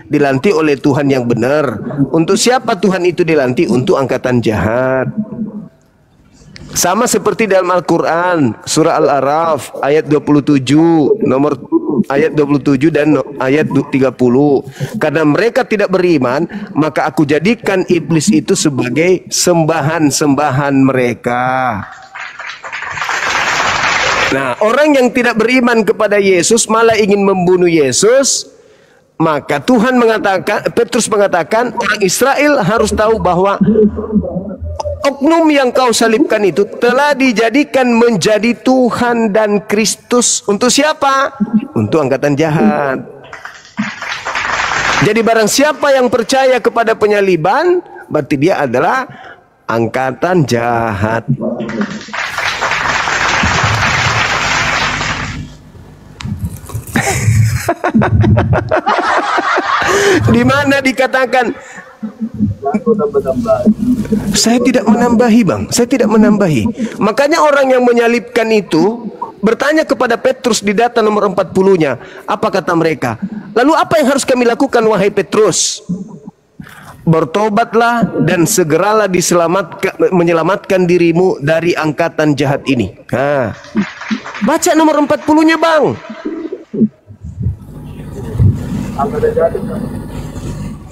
dilantik oleh Tuhan yang benar. Untuk siapa Tuhan itu dilantik? Untuk angkatan jahat. Sama seperti dalam Al-Quran, surah Al-A'raf ayat 27, nomor ayat 27 dan ayat 30. Karena mereka tidak beriman, maka aku jadikan iblis itu sebagai sembahan-sembahan mereka. Nah, orang yang tidak beriman kepada Yesus malah ingin membunuh Yesus, maka Tuhan mengatakan, Petrus mengatakan, orang Israel harus tahu bahwa oknum yang kau salibkan itu telah dijadikan menjadi Tuhan dan Kristus. Untuk siapa? Untuk angkatan jahat. Jadi barang siapa yang percaya kepada penyaliban, berarti dia adalah angkatan jahat. Di mana dikatakan? Saya tidak menambahi, Bang. Saya tidak menambahi. Makanya orang yang menyalibkan itu bertanya kepada Petrus di data nomor 40-nya. Apa kata mereka? Lalu apa yang harus kami lakukan, wahai Petrus? Bertobatlah dan segeralah menyelamatkan dirimu dari angkatan jahat ini. Nah, baca nomor 40-nya, Bang.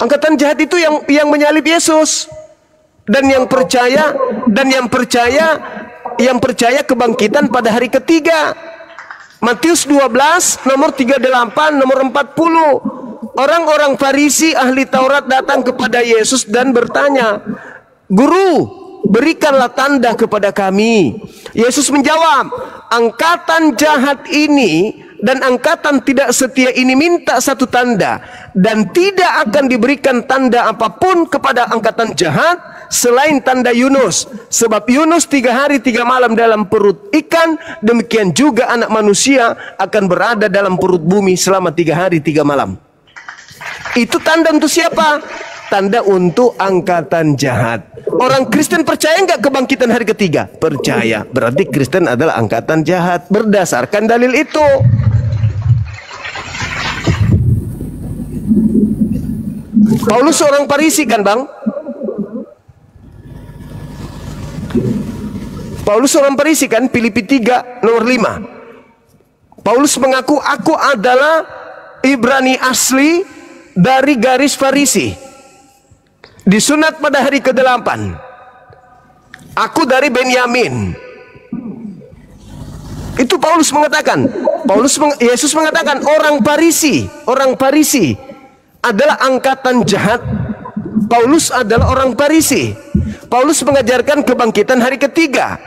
Angkatan jahat itu yang menyalib Yesus dan yang percaya kebangkitan pada hari ketiga. Matius 12 nomor 38 nomor 40. Orang-orang Farisi ahli Taurat datang kepada Yesus dan bertanya, "Guru, berikanlah tanda kepada kami." Yesus menjawab, "Angkatan jahat ini dan angkatan tidak setia ini minta satu tanda, dan tidak akan diberikan tanda apapun kepada angkatan jahat selain tanda Yunus. Sebab Yunus 3 hari 3 malam dalam perut ikan, demikian juga anak manusia akan berada dalam perut bumi selama 3 hari 3 malam. Itu tanda untuk siapa? Tanda untuk angkatan jahat. Orang Kristen percaya nggak kebangkitan hari ketiga? Percaya. Berarti Kristen adalah angkatan jahat berdasarkan dalil itu. Paulus seorang Farisi kan, Bang? Paulus seorang Farisi kan? Filipi 3 nomor 5. Paulus mengaku, aku adalah Ibrani asli dari garis Farisi, disunat pada hari ke-8. Aku dari Benyamin. Itu Paulus mengatakan. Yesus mengatakan orang Farisi adalah angkatan jahat. Paulus adalah orang Farisi. Paulus mengajarkan kebangkitan hari ketiga.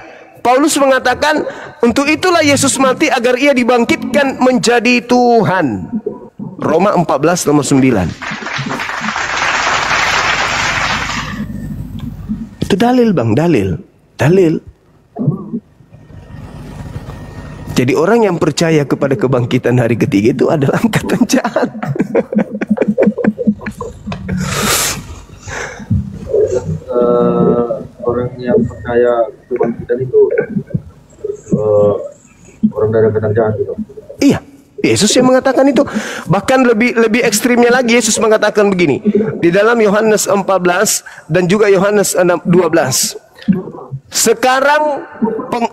Paulus mengatakan untuk itulah Yesus mati agar ia dibangkitkan menjadi Tuhan. Roma 14 nomor 9. Itu dalil, Bang, dalil. Jadi orang yang percaya kepada kebangkitan hari ketiga itu adalah angkatan jahat. Orang yang percaya kebangkitan itu orang dari angkatan jahat gitu. Iya, Yesus yang mengatakan itu. Bahkan lebih ekstrimnya lagi, Yesus mengatakan begini di dalam Yohanes 14 dan juga Yohanes 12. Sekarang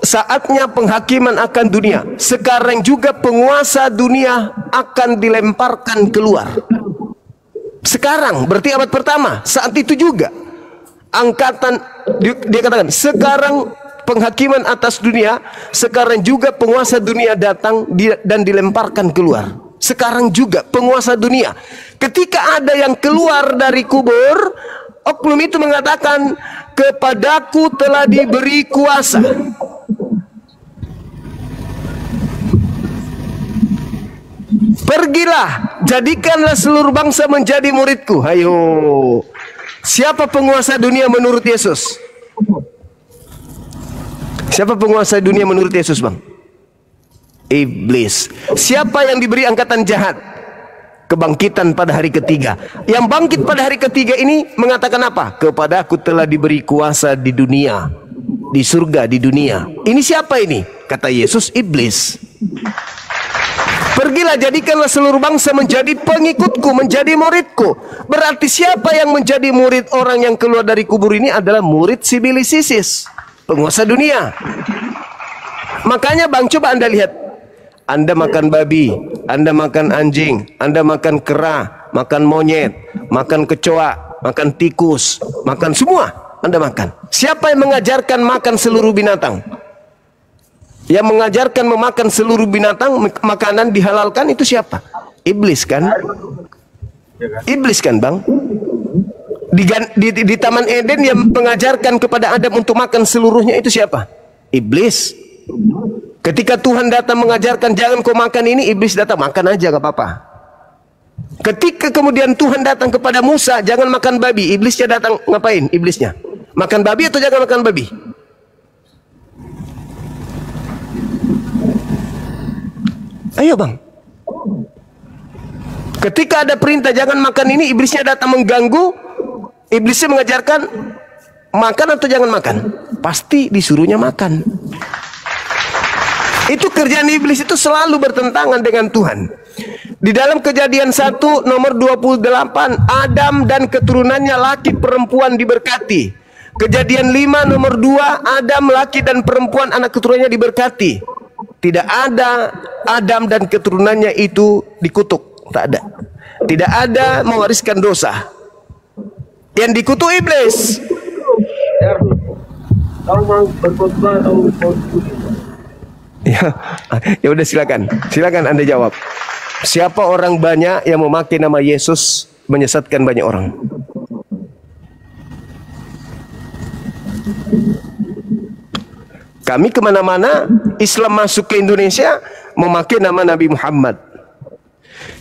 saatnya penghakiman akan dunia. Sekarang juga penguasa dunia akan dilemparkan keluar. Sekarang berarti abad pertama. Saat itu juga dia katakan sekarang penghakiman atas dunia. Sekarang juga penguasa dunia datang dan dilemparkan keluar. Sekarang juga penguasa dunia. Ketika ada yang keluar dari kubur, oknum itu mengatakan, kepadaku telah diberi kuasa. Pergilah, jadikanlah seluruh bangsa menjadi muridku. Ayo. Siapa penguasa dunia menurut Yesus? Siapa penguasa dunia menurut Yesus, Bang? Iblis. Siapa yang diberi angkatan jahat? Kebangkitan pada hari ketiga. Yang bangkit pada hari ketiga ini mengatakan apa? Kepadaku telah diberi kuasa di dunia, di surga, di dunia. Ini siapa ini? Kata Yesus, iblis. Pergilah jadikanlah seluruh bangsa menjadi pengikutku, menjadi muridku. Berarti siapa yang menjadi murid orang yang keluar dari kubur ini adalah murid Sibilis Isis, penguasa dunia. Makanya Bang, coba Anda lihat. Anda makan babi, Anda makan anjing, Anda makan kera, makan monyet, makan kecoa, makan tikus, makan semua Anda makan. Siapa yang mengajarkan makan seluruh binatang? Yang mengajarkan memakan seluruh binatang, makanan dihalalkan itu siapa? Iblis kan? Iblis kan Bang? Di Taman Eden yang mengajarkan kepada Adam untuk makan seluruhnya itu siapa? Iblis. Ketika Tuhan datang mengajarkan jangan kau makan ini, iblis datang, makan aja gak apa-apa. Ketika kemudian Tuhan datang kepada Musa, jangan makan babi, iblisnya datang, ngapain iblisnya? Makan babi atau jangan makan babi? Ayo Bang. Ketika ada perintah jangan makan ini, iblisnya datang mengganggu, iblisnya mengajarkan makan atau jangan makan? Pasti disuruhnya makan. Itu kerjaan iblis, itu selalu bertentangan dengan Tuhan. Di dalam Kejadian 1 nomor 28, Adam dan keturunannya laki perempuan diberkati. Kejadian 5 nomor 2, Adam laki dan perempuan anak keturunannya diberkati. Tidak ada Adam dan keturunannya itu dikutuk, tak ada. Tidak ada mewariskan dosa. Yang dikutuk iblis. Kau mau berkhotbah atau mau Ya udah silakan Anda jawab. Siapa orang banyak yang memakai nama Yesus menyesatkan banyak orang? Kami kemana-mana, Islam masuk ke Indonesia memakai nama Nabi Muhammad.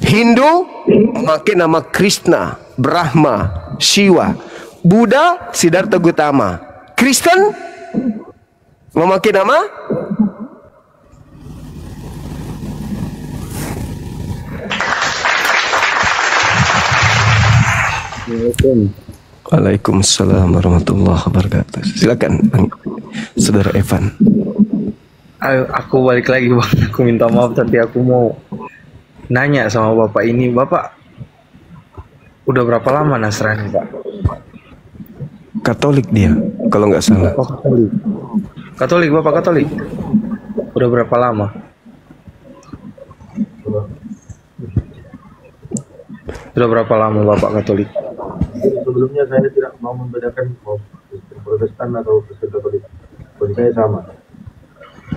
Hindu memakai nama Krishna, Brahma, Shiva. Buddha Siddhartha Gautama. Kristen memakai nama Waalaikumsalam warahmatullahi wabarakatuh. Silakan Saudara Evan. Ayo, aku balik lagi Bang. Aku minta maaf tapi aku mau nanya sama Bapak ini. Bapak udah berapa lama Nasrani Pak? Katolik dia, kalau nggak salah. Oh, Katolik. Katolik, Bapak Katolik. Udah berapa lama? Sudah berapa lama Bapak Katolik? Sebelumnya saya tidak mau membedakan Kristen Protestan atau Kristen Katolik. Bagi saya sama.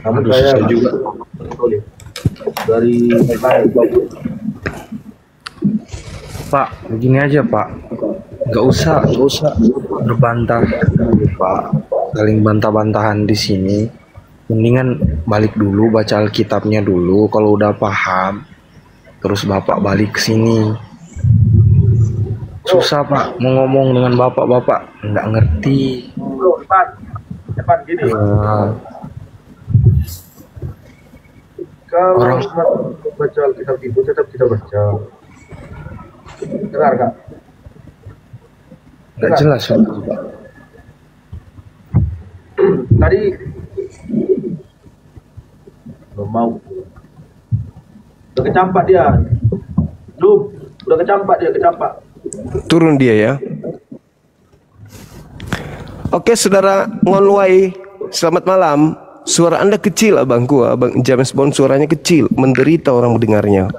Namun saya juga Katolik dari lahir. Pak, begini aja Pak, nggak usah berbantah Pak, saling bantah-bantahan di sini. Mendingan balik dulu, baca Alkitabnya dulu. Kalau udah paham, terus Bapak balik ke sini. Susah Pak, mau ngomong dengan Bapak nggak ngerti. Bro, depan gini. Kalau Orang baca Alkitab itu tetap kita baca. Dengar Kak? nggak jelas Pak. Tadi belum mau. Udah kecampak dia. Udah kecampak dia. Turun dia ya. Oke Saudara Ngonwai, selamat malam. Suara Anda kecil abangku, Abang James Bond suaranya kecil, menderita orang mendengarnya.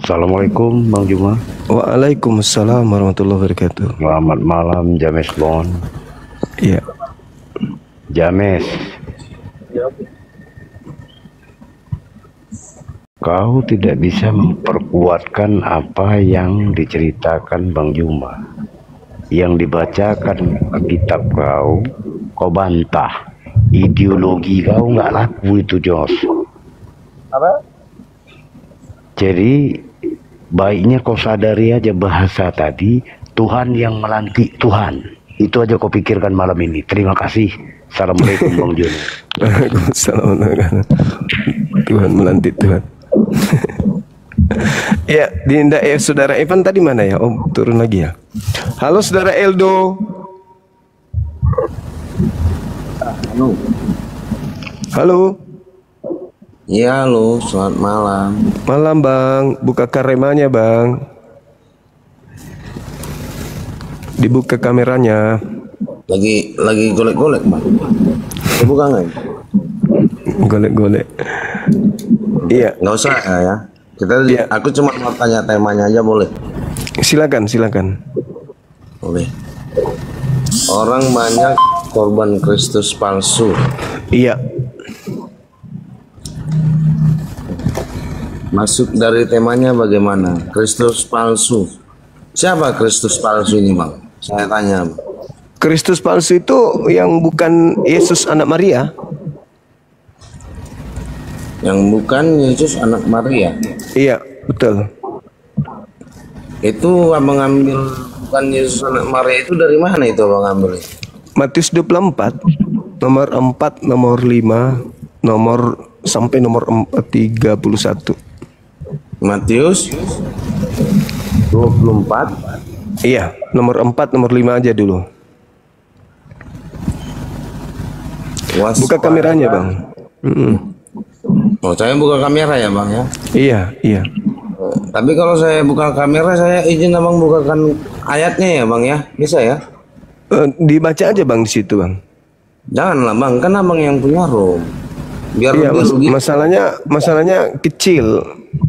Assalamualaikum Bang Juma. Waalaikumsalam warahmatullahi wabarakatuh. Selamat malam James Bond. Iya. James, kau tidak bisa memperkuatkan apa yang diceritakan Bang Juma. Yang dibacakan kitab kau bantah. Ideologi kau nggak laku itu, Jos. Apa? Jadi baiknya kau sadari aja bahasa tadi, Tuhan yang melantik Tuhan. Itu aja kau pikirkan malam ini. Terima kasih. Assalamualaikum Bang Jun. Waalaikumsalam. Tuhan melantik Tuhan. Ya, Dinda Saudara Evan tadi mana ya? Oh, turun lagi ya. Halo Saudara Eldo. Halo. Halo. Iya lo, selamat malam. Malam bang, bukakan remanya bang. Dibuka kameranya. Lagi golek-golek bang. Buka nggak? Golek-golek. Iya. Nggak usah ya. Iya. Aku cuma mau tanya temanya aja boleh? Silakan. Boleh. Orang banyak korban Kristus palsu. Iya. Masuk dari temanya bagaimana? Kristus palsu. Siapa Kristus palsu ini bang? Saya tanya. Kristus palsu itu yang bukan Yesus anak Maria. Yang bukan Yesus anak Maria. Iya, betul. Itu abang ambil bukan Yesus anak Maria itu dari mana itu abang ambil? Matius 24 nomor 4, nomor 5, nomor sampai nomor 31. Matius 24. Iya, nomor 4, nomor 5 aja dulu. Buka kameranya bang. Oh, saya buka kamera ya bang ya? Iya. Tapi kalau saya buka kamera, saya izin abang bukakan ayatnya ya bang ya? Bisa ya? Dibaca aja bang di situ bang. Janganlah bang, kan abang yang punya room. Biar Iya, lebih masalahnya kecil.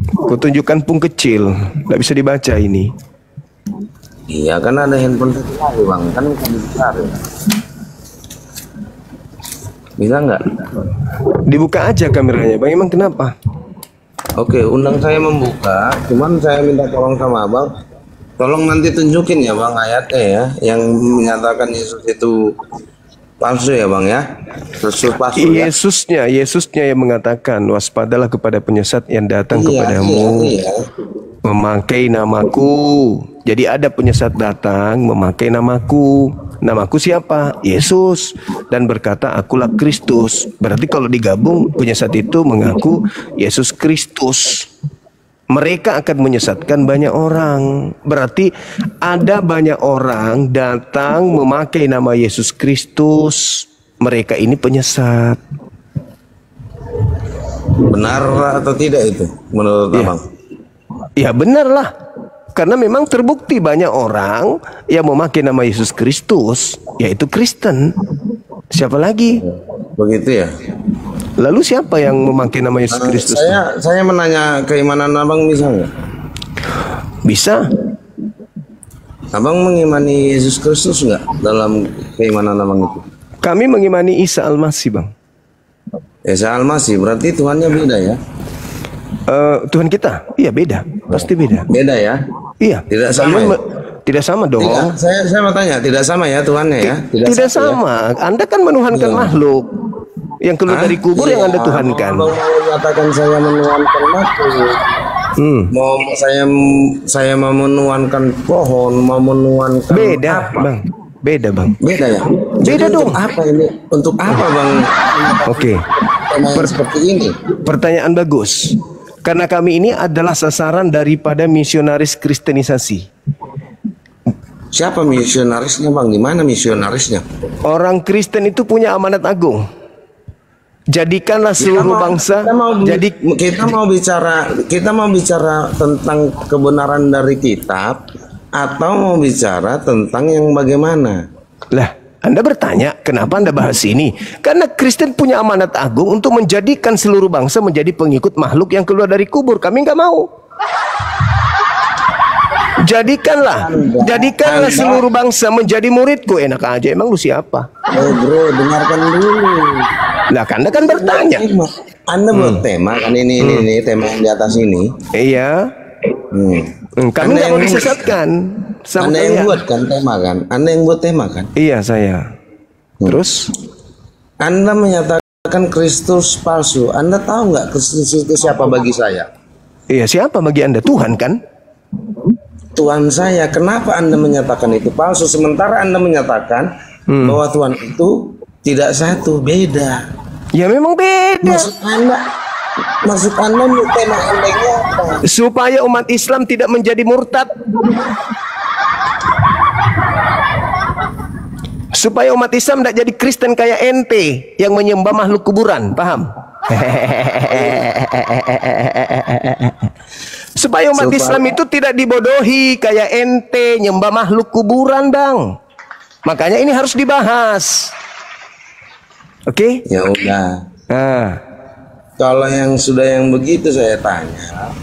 Kutunjukkan pun kecil, nggak bisa dibaca ini. Iya kan ada handphone satu lagi bang, kan bisa dicari. Bisa nggak? Dibuka aja kameranya bang. Emang kenapa? Oke, undang saya membuka. Cuman saya minta tolong sama abang. Tolong nanti tunjukin ya bang ayatnya ya, yang menyatakan Yesus itu palsu ya bang ya. Yesus palsu ya. Yesusnya yang mengatakan, waspadalah kepada penyesat yang datang kepadamu memakai namaku. Jadi ada penyesat datang memakai namaku. Namaku siapa? Yesus. Dan berkata, akulah Kristus. Berarti kalau digabung, penyesat itu mengaku Yesus Kristus. Mereka akan menyesatkan banyak orang. Berarti ada banyak orang datang memakai nama Yesus Kristus. Mereka ini penyesat. Benar atau tidak itu menurut abang? Ya benarlah. Karena memang terbukti banyak orang yang memakai nama Yesus Kristus, yaitu Kristen. Siapa lagi? Begitu ya. Lalu siapa yang memakai nama Yesus Kristus? Saya menanya keimanan abang bisa nggak? Bisa. Abang mengimani Yesus Kristus nggak dalam keimanan abang itu? Kami mengimani Isa Al-Masih bang. Isa Al-Masih berarti Tuhannya beda ya? Tuhan kita? Iya beda. Pasti beda. Beda ya? Iya. Tidak sama ya? Tidak sama dong. Tidak, saya mau tanya, tidak sama ya Tuhannya ya? Tidak sama. Ya? Anda kan menuhankan makhluk. Yang keluar dari kubur yang Anda tuhankan. Mau mengatakan saya menuhankan makhluk. Mau saya mau menuhankan pohon, mau menuhankan beda, apa? Bang. Beda, Bang. Beda ya? Beda jadi dong. Untuk apa ini? Untuk apa, Bang? Oke. Seperti ini. Pertanyaan bagus. Karena kami ini adalah sasaran daripada misionaris kristenisasi. Siapa misionarisnya, Bang? Di mana misionarisnya? Orang Kristen itu punya amanat agung. Jadikanlah seluruh bangsa. Kita mau bicara tentang kebenaran dari kitab atau mau bicara tentang yang bagaimana? Lah, Anda bertanya kenapa Anda bahas ini? Karena Kristen punya amanat agung untuk menjadikan seluruh bangsa menjadi pengikut makhluk yang keluar dari kubur. Kami nggak mau. Jadikanlah seluruh bangsa menjadi muridku. Enak aja, emang lu siapa? Oh bro, dengarkan dulu. Lah, Anda kan bertanya. Anda buat tema kan ini tema yang di atas ini. Iya. Kami nggak mau disesatkan. Anda yang buat kan tema kan? Anda yang buat tema kan? Iya, saya. Terus? Anda menyatakan Kristus palsu. Anda tahu nggak Kristus itu siapa bagi saya? Iya, siapa bagi Anda? Tuhan kan? Tuhan saya. Kenapa Anda menyatakan itu palsu? Sementara Anda menyatakan bahwa Tuhan itu tidak satu, beda. Ya memang beda. Maksud Anda tema Anda apa? Supaya umat Islam tidak menjadi murtad. Supaya umat Islam tidak jadi Kristen kayak ente yang menyembah makhluk kuburan, paham? Supaya umat Islam itu tidak dibodohi kayak ente nyembah makhluk kuburan, Bang. Makanya ini harus dibahas. Oke? Ya udah. Nah, Kalau yang sudah yang begitu saya tanya,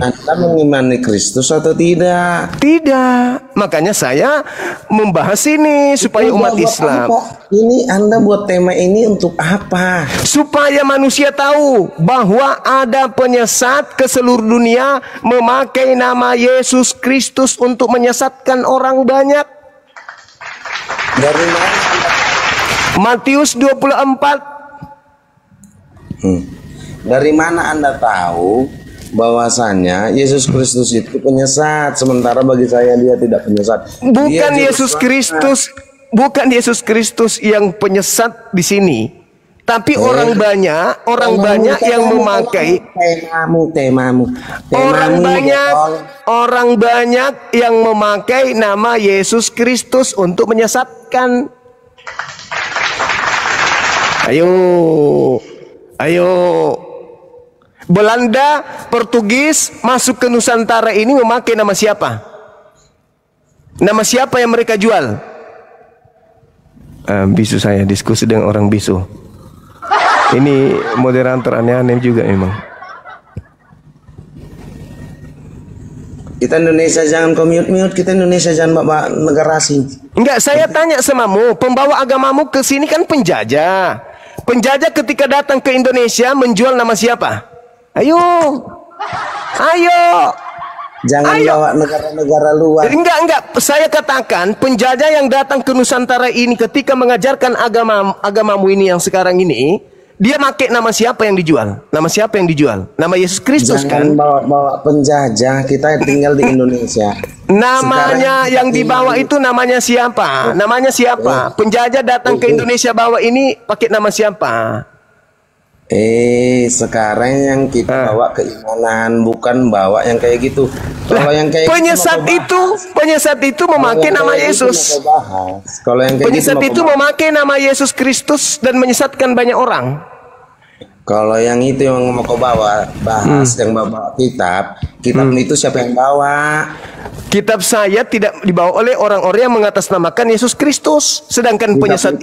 Anda mengimani Kristus atau tidak? tidak. Makanya saya membahas ini supaya umat Buat Islam, apa? Ini Anda buat tema ini untuk apa? supaya manusia tahu bahwa ada penyesat ke seluruh dunia memakai nama Yesus Kristus untuk menyesatkan orang banyak. Dari mana Anda? Matius 24. Dari mana Anda tahu bahwasanya Yesus Kristus itu penyesat, sementara bagi saya dia tidak penyesat? Bukan Dia juru Yesus selamat. Kristus, bukan Yesus Kristus yang penyesat di sini. Tapi orang banyak yang memakai temamu. orang banyak yang memakai nama Yesus Kristus untuk menyesatkan. Ayo. Belanda, Portugis masuk ke Nusantara ini memakai nama siapa? Nama siapa yang mereka jual? Bisu saya diskusi dengan orang bisu. Ini moderator aneh-aneh juga memang. Kita Indonesia jangan mute, kita Indonesia jangan bawa negara asing. Enggak, saya tanya samamu, pembawa agamamu ke sini kan penjajah. Penjajah ketika datang ke Indonesia menjual nama siapa? Ayo. Jangan bawa negara-negara luar. Enggak. Saya katakan penjajah yang datang ke Nusantara ini ketika mengajarkan agamamu ini yang sekarang ini, dia pakai nama siapa yang dijual? Nama siapa yang dijual? Nama Yesus Kristus Jangan kan? bawa penjajah. Kita tinggal di Indonesia. Namanya yang dibawa itu namanya siapa? Namanya siapa? Penjajah datang ke Indonesia bawa ini pakai nama siapa? Sekarang yang kita bawa keimanan, bukan bawa yang kayak gitu. Kalau yang kayak penyesat itu memakai nama Yesus. Kalau yang kayak Penyesat gitu itu memakai nama Yesus Kristus dan menyesatkan banyak orang. Kalau yang itu yang mau kau bahas yang bawa kitab itu siapa yang bawa? Kitab saya tidak dibawa oleh orang-orang yang mengatasnamakan Yesus Kristus. Sedangkan penyesat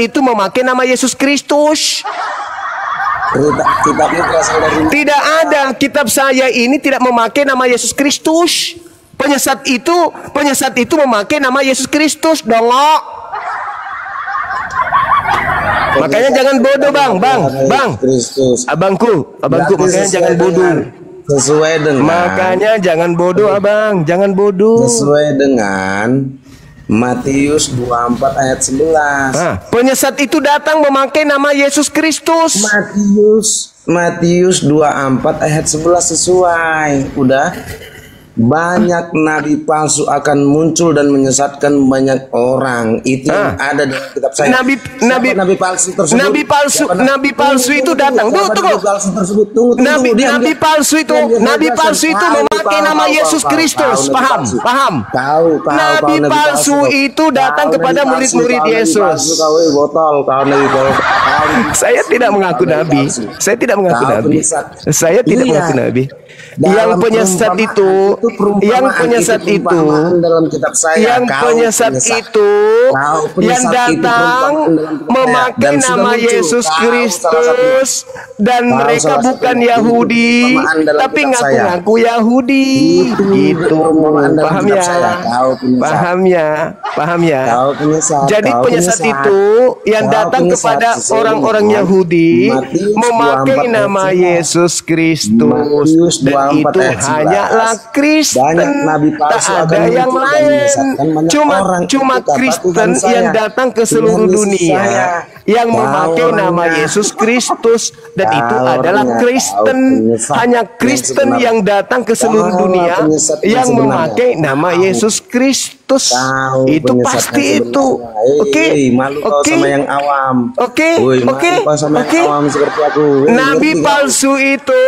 itu memakai nama Yesus Kristus. Kitabnya berasal dari mana? Tidak ada, kitab saya ini tidak memakai nama Yesus Kristus. Penyesat itu memakai nama Yesus Kristus, dongok. Makanya jangan bodoh, Bang. Kristus. Abangku, makanya jangan bodoh. Sesuai dengan Makanya jangan bodoh, Abang, jangan bodoh. sesuai dengan Matius 24 ayat 11. Penyesat itu datang memakai nama Yesus Kristus. Matius 24 ayat 11 sesuai. Udah. Banyak nabi palsu akan muncul dan menyesatkan banyak orang. Itu yang ada dalam kitab saya. Nabi palsu tersebut. Nabi palsu itu datang. Tunggu. Nabi palsu itu memakai nama Yesus Kristus. Paham? Nabi palsu itu datang kepada murid-murid Yesus. Saya tidak mengaku nabi. Saya tidak mengaku nabi. Yang penyesat itu yang datang memakai nama Yesus Kristus dan mereka bukan Yahudi tapi ngaku-ngaku Yahudi gitu. Paham ya? Jadi penyesat itu yang datang kepada orang-orang Yahudi memakai nama Yesus Kristus dan itu hanyalah Kristen, tak ada yang lain. Cuma Kristen yang datang ke seluruh dunia yang memakai nama Yesus Kristus dan itu adalah Kristen. Hanya Kristen yang datang ke seluruh dunia yang memakai nama Yesus Kristus. Itu pasti itu. Oke. Nabi palsu itu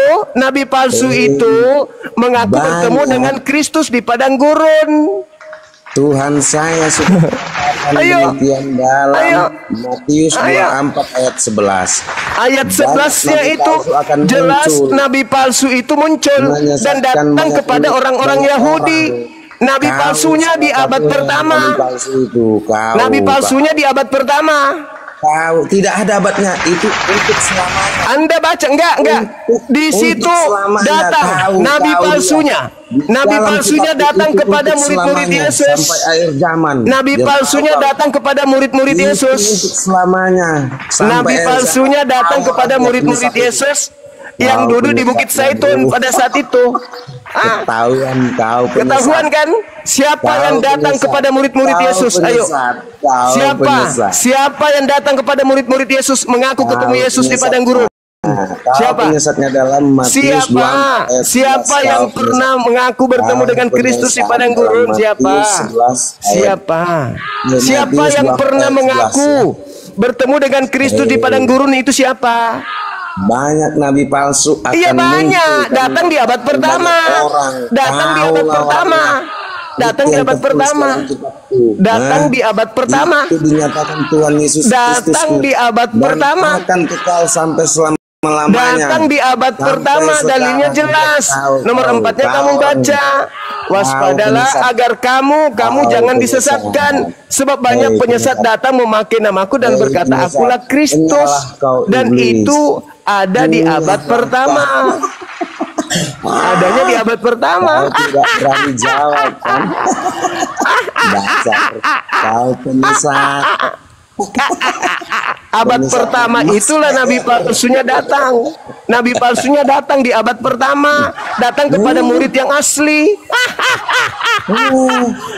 mengaku bertemu dengan Kristus di padang gurun. Tuhan saya sudah mengatakan Ayo. demikian dalam Ayo. Matius Ayo. 24 ayat 11. Ayat 11-nya nabi itu palsu akan jelas muncul, nabi palsu itu muncul dan menyesatkan datang banyak kepada orang-orang banyak Yahudi. orang. Nabi Kau palsunya di salah abad satu yang pertama. nabi palsu itu. Nabi palsunya di abad pertama. Kau tidak ada abadnya, itu untuk selamanya. Anda baca enggak? Di Untuk situ selamanya. datang nabi Kau palsunya. dia. Nabi Dalam palsunya kitab datang itu kepada untuk murid-murid selamanya, Yesus. sampai akhir zaman. Nabi Dia palsunya tahu datang kepada murid-murid itu Yesus. untuk selamanya. Sampai Nabi akhir palsunya zaman. datang Kau kepada ada murid-murid penyesat itu. Yesus yang Kau duduk di Bukit penyesatnya Zaitun dulu. pada saat itu. Ketahuan kau penyesat. Ketahuan kan? Siapa Kau yang datang penyesat. kepada murid-murid Kau Yesus? Ayo. penyesat. Kau Siapa? penyesat. Siapa yang datang kepada murid-murid Yesus mengaku ketemu Kau Yesus di penyesat. padang gurun? Kau Siapa? penyesatnya dalam Matius 24 Siapa? ayat 11. Siapa yang Kau pernah penyesat. mengaku bertemu Kau dengan Kristus di penyesat padang dalam gurun? Matius Siapa? 11 ayat Siapa? Matius Siapa yang 24 pernah ayat 11, mengaku bertemu dengan Kristus di padang gurun itu siapa? Banyak nabi palsu akan Iya banyak. muncul. Datang di abad pertama. Banyak orang. Datang di Kau abad lawannya. pertama. Datang Itu di yang abad tertulis pertama. dalam kitabku. Datang Hah? di abad pertama. Itu dinyatakan Tuhan Yesus Kristus. Datang di abad pertama. Dan akan kekal sampai selama-lamanya. Datang di abad Sampai pertama, sekarang dalilnya jelas. tahu, Nomor tahu, 4-nya tahu. kamu baca. Waspadalah penyesat. agar kamu Tahu, jangan penyesat. disesatkan. Sebab banyak penyesat datang memakai namaku dan berkata, penyesat. akulah Kristus. Penyalah kau, Dan iblis. itu ada di abad pertama. Adanya di abad pertama. Kau tidak berani jawab kan? Dasar kau penyesat. Abad pertama itulah nabi palsunya datang. Nabi palsunya datang di abad pertama, datang kepada murid yang asli.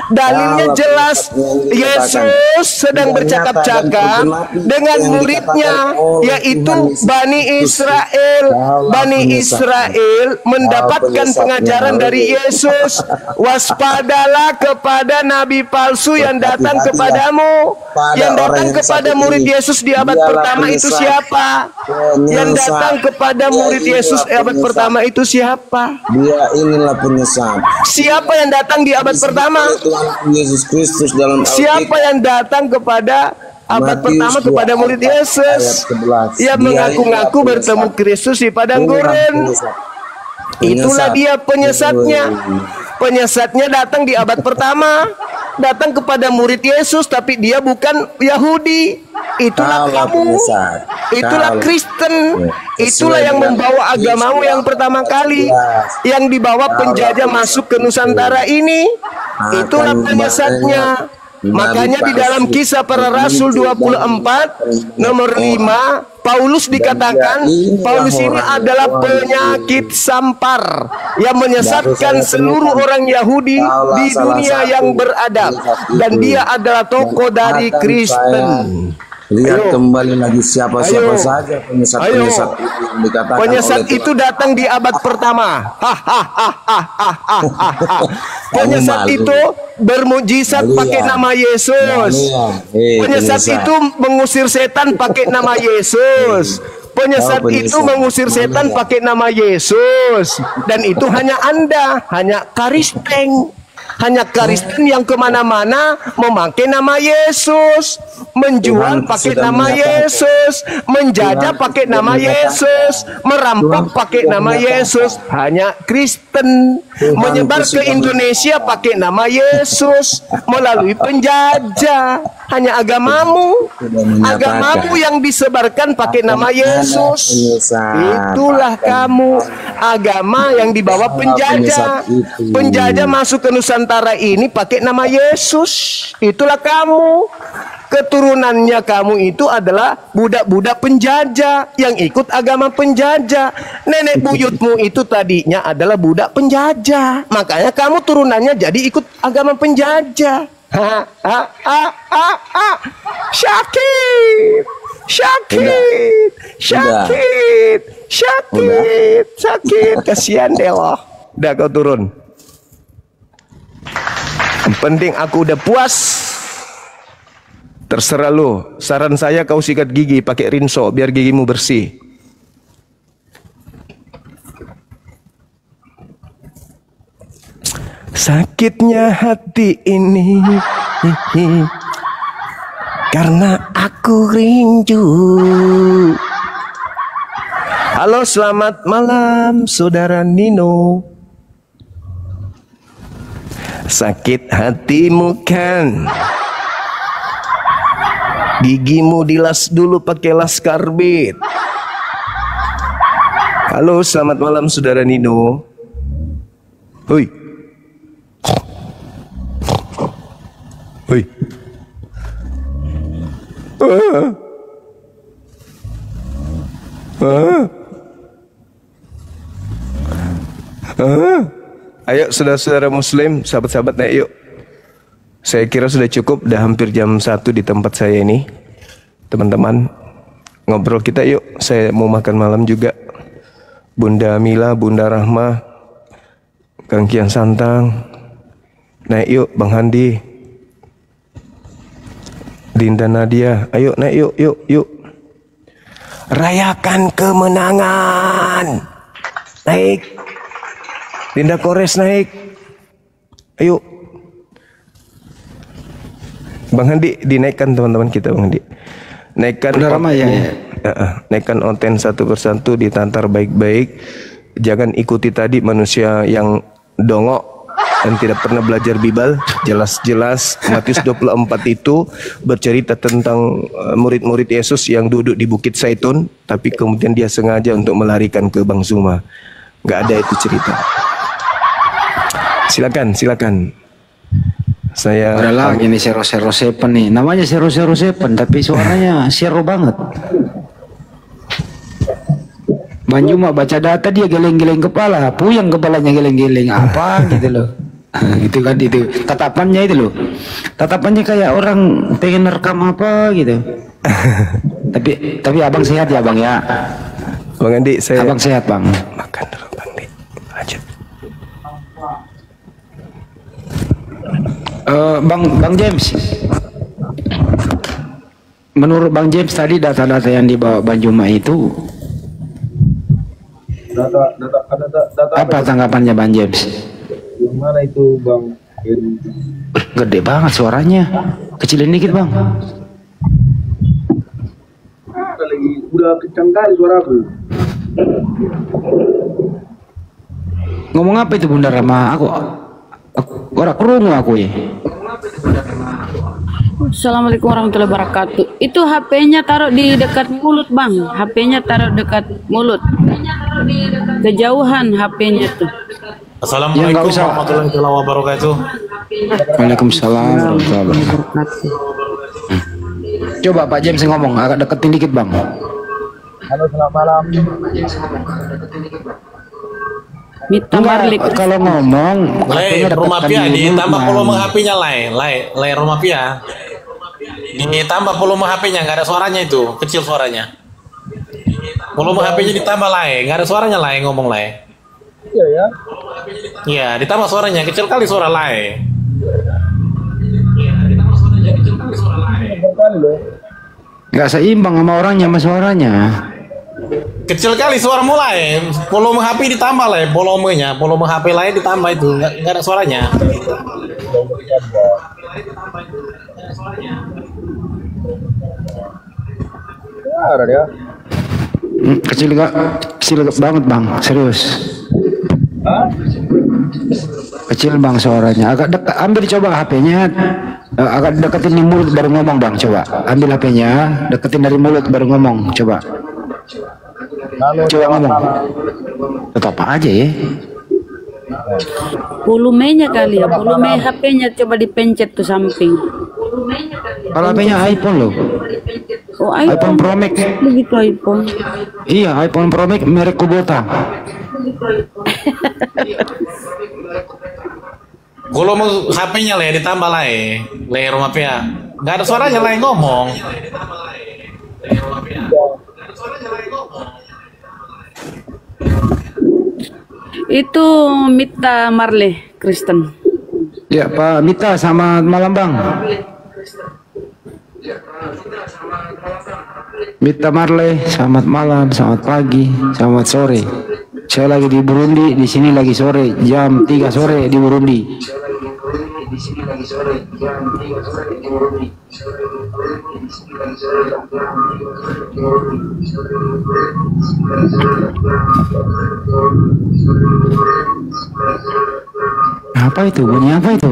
Dalilnya jelas, Yesus sedang bercakap-cakap dengan muridnya, yaitu Bani Israel. Bani Israel mendapatkan pengajaran dari Yesus. Waspadalah kepada nabi palsu yang datang kepadamu, yang datang kepada murid Yesus di abad pertama itu siapa? Yang datang kepada murid Yesus di abad pertama itu siapa? Dia inilah penyesat. Siapa yang datang di abad pertama? Tuhan Yesus Kristus dalam Siapa yang datang kepada abad Matius pertama kepada 24 murid Yesus? ayat 11. Yang Dia mengaku-ngaku inilah bertemu penyesat. Kristus di padang Inilah gurun. penyesat. Itulah Penyesat. dia penyesatnya. Penyesatnya datang di abad pertama, datang kepada murid Yesus, tapi dia bukan Yahudi. Itulah Kaulah kamu. penyesat. Itulah Kau. Kristen. Ya, Itulah sesuai yang dengan membawa Matius agamamu yang pertama kali, yang dibawa penjajah masuk ke Nusantara ini. Itulah penyesatnya. Makanya di dalam Kisah Para Rasul 24 nomor 5 Paulus dikatakan, Paulus ini adalah penyakit sampar yang menyesatkan seluruh orang Yahudi di dunia yang beradab, dan dia adalah tokoh dari Kristen. Lihat Ayo. kembali lagi siapa-siapa Ayo. saja penyesat-penyesat itu yang dikatakan Penyesat oleh Tuhan. itu datang di abad pertama. Penyesat malu. itu bermujizat Malu pakai ya. nama Yesus. Malu ya. Penyesat Penyesat. itu mengusir setan pakai nama Yesus. Penyesat Oh, penyesat. itu mengusir setan Malu ya. pakai nama Yesus. Dan itu hanya Anda, hanya Karisteng. Hanya Kristen yang kemana-mana memakai nama Yesus, menjual Tuhan pakai sudah nama menyatakan. Yesus, menjajah Tuhan pakai sudah nama menyatakan. Yesus, merampok Tuhan pakai sudah nama menyatakan. Yesus. Hanya Kristen Tuhan menyebar ke sudah Indonesia pakai nama Yesus melalui penjajah. Hanya agamamu, Sudah menyatakan. agamamu yang disebarkan pakai nama Ada Yesus. penyesat. Itulah kamu, agama yang dibawa penjajah. penyesat itu. Penjajah masuk ke Nusantara ini pakai nama Yesus. Itulah kamu. Keturunannya kamu itu adalah budak-budak penjajah yang ikut agama penjajah. Nenek buyutmu itu tadinya adalah budak penjajah. Makanya kamu turunannya jadi ikut agama penjajah. Syakit. Syakit. Syakit. Syakit. Sakit. Kasihan deh loh. Udah kau turun. Yang penting aku udah puas. Terserah lu. Saran saya kau sikat gigi pakai rinso biar gigimu bersih. sakitnya hati ini karena aku rindu. Halo, selamat malam saudara Nino. Sakit hatimu kan? Gigimu dilas dulu pakai las karbit. Halo, selamat malam saudara Nino. Hoi. Hoi. Ayo saudara-saudara muslim, sahabat-sahabat, naik yuk. Saya kira sudah cukup, udah hampir jam 1 di tempat saya ini. Teman-teman, ngobrol kita yuk. Saya mau makan malam juga. Bunda Mila, Bunda Rahma, Kang Kian Santang. Naik yuk Bang Handi, Dinda Nadia. Ayo naik yuk. Rayakan kemenangan. Naik. Dinda Kores naik. Ayo. Bang Handi dinaikkan teman-teman kita, Bang Handi. Naikkan naikkan onten satu persatu, ditantar baik-baik. Jangan ikuti tadi manusia yang dongok dan tidak pernah belajar Bible. Jelas-jelas Matius 24 itu bercerita tentang murid-murid Yesus yang duduk di Bukit Zaitun, tapi kemudian dia sengaja untuk melarikan ke Bang Zuma. Nggak ada itu cerita. Silakan. Saya ada lagi nih Zero Seven nih. Namanya Zero Seven tapi suaranya zero banget. Bang Juma baca data dia geleng-geleng kepala, puyeng kepalanya geleng-geleng apa gitu loh. Itu kan itu tatapannya itu loh. Tatapannya kayak orang pengen rekam apa gitu. tapi abang sehat ya Bang ya. Bang Andi, abang sehat Bang. Makan dulu Bang Andi. Lanjut. Bang James, menurut Bang James tadi data-data yang dibawa Bang Juma itu data apa tanggapannya Bang James? Yang mana itu Bang? Gede banget suaranya, kecilin dikit Bang. Udah kencang kali suaraku. Ngomong apa itu Bunda Rama? Aku orang kerungu aku ya. Assalamualaikum warahmatullahi wabarakatuh. Itu HP-nya taruh di dekat mulut Bang. HP-nya taruh dekat mulut. Kejauhan HP-nya tuh. Assalamualaikum warahmatullahi wabarakatuh. Waalaikumsalam warahmatullahi wabarakatuh. Coba Pak James ngomong agak deketin dikit Bang. Halo, selamat malam. Mita Marlik. Kalau ngomong rumah pia ditambah volume HP-nya lay rumah pia. Ditambah volume HP-nya, nggak ada suaranya itu, kecil suaranya. Volume HP-nya ditambah nggak ada suaranya ngomong Iya ya. Iya, ditambah suaranya, kecil kali suara nggak seimbang sama orangnya sama suaranya. Kecil kali suara mulai, volume HP ditambah volume HP lain ditambah itu, nggak ada suaranya. Ada ya. Kecil banget Bang, serius. Kecil Bang suaranya, agak dekat. Ambil coba HP-nya, agak deketin di mulut baru ngomong Bang. Coba ambil HP-nya, deketin dari mulut baru ngomong. Coba ngomong. Tetap aja ya. Volumenya kali ya, volume HP-nya coba dipencet tuh samping. Kalau HP-nya iPhone loh. Oh, iPhone Pro Max. Begitu iPhone. Iya, iPhone Pro Max merek Kubota. Volume HP-nya ditambah rumah pia. Nggak ada suaranya ngomong. Itu Mita Marley Kristen. Ya Pak Mita, selamat malam Bang. Mita Marley, selamat malam, selamat pagi, selamat sore. Saya lagi di Burundi, di sini lagi sore, jam 3 sore di Burundi. Apa itu? Bunyi apa itu?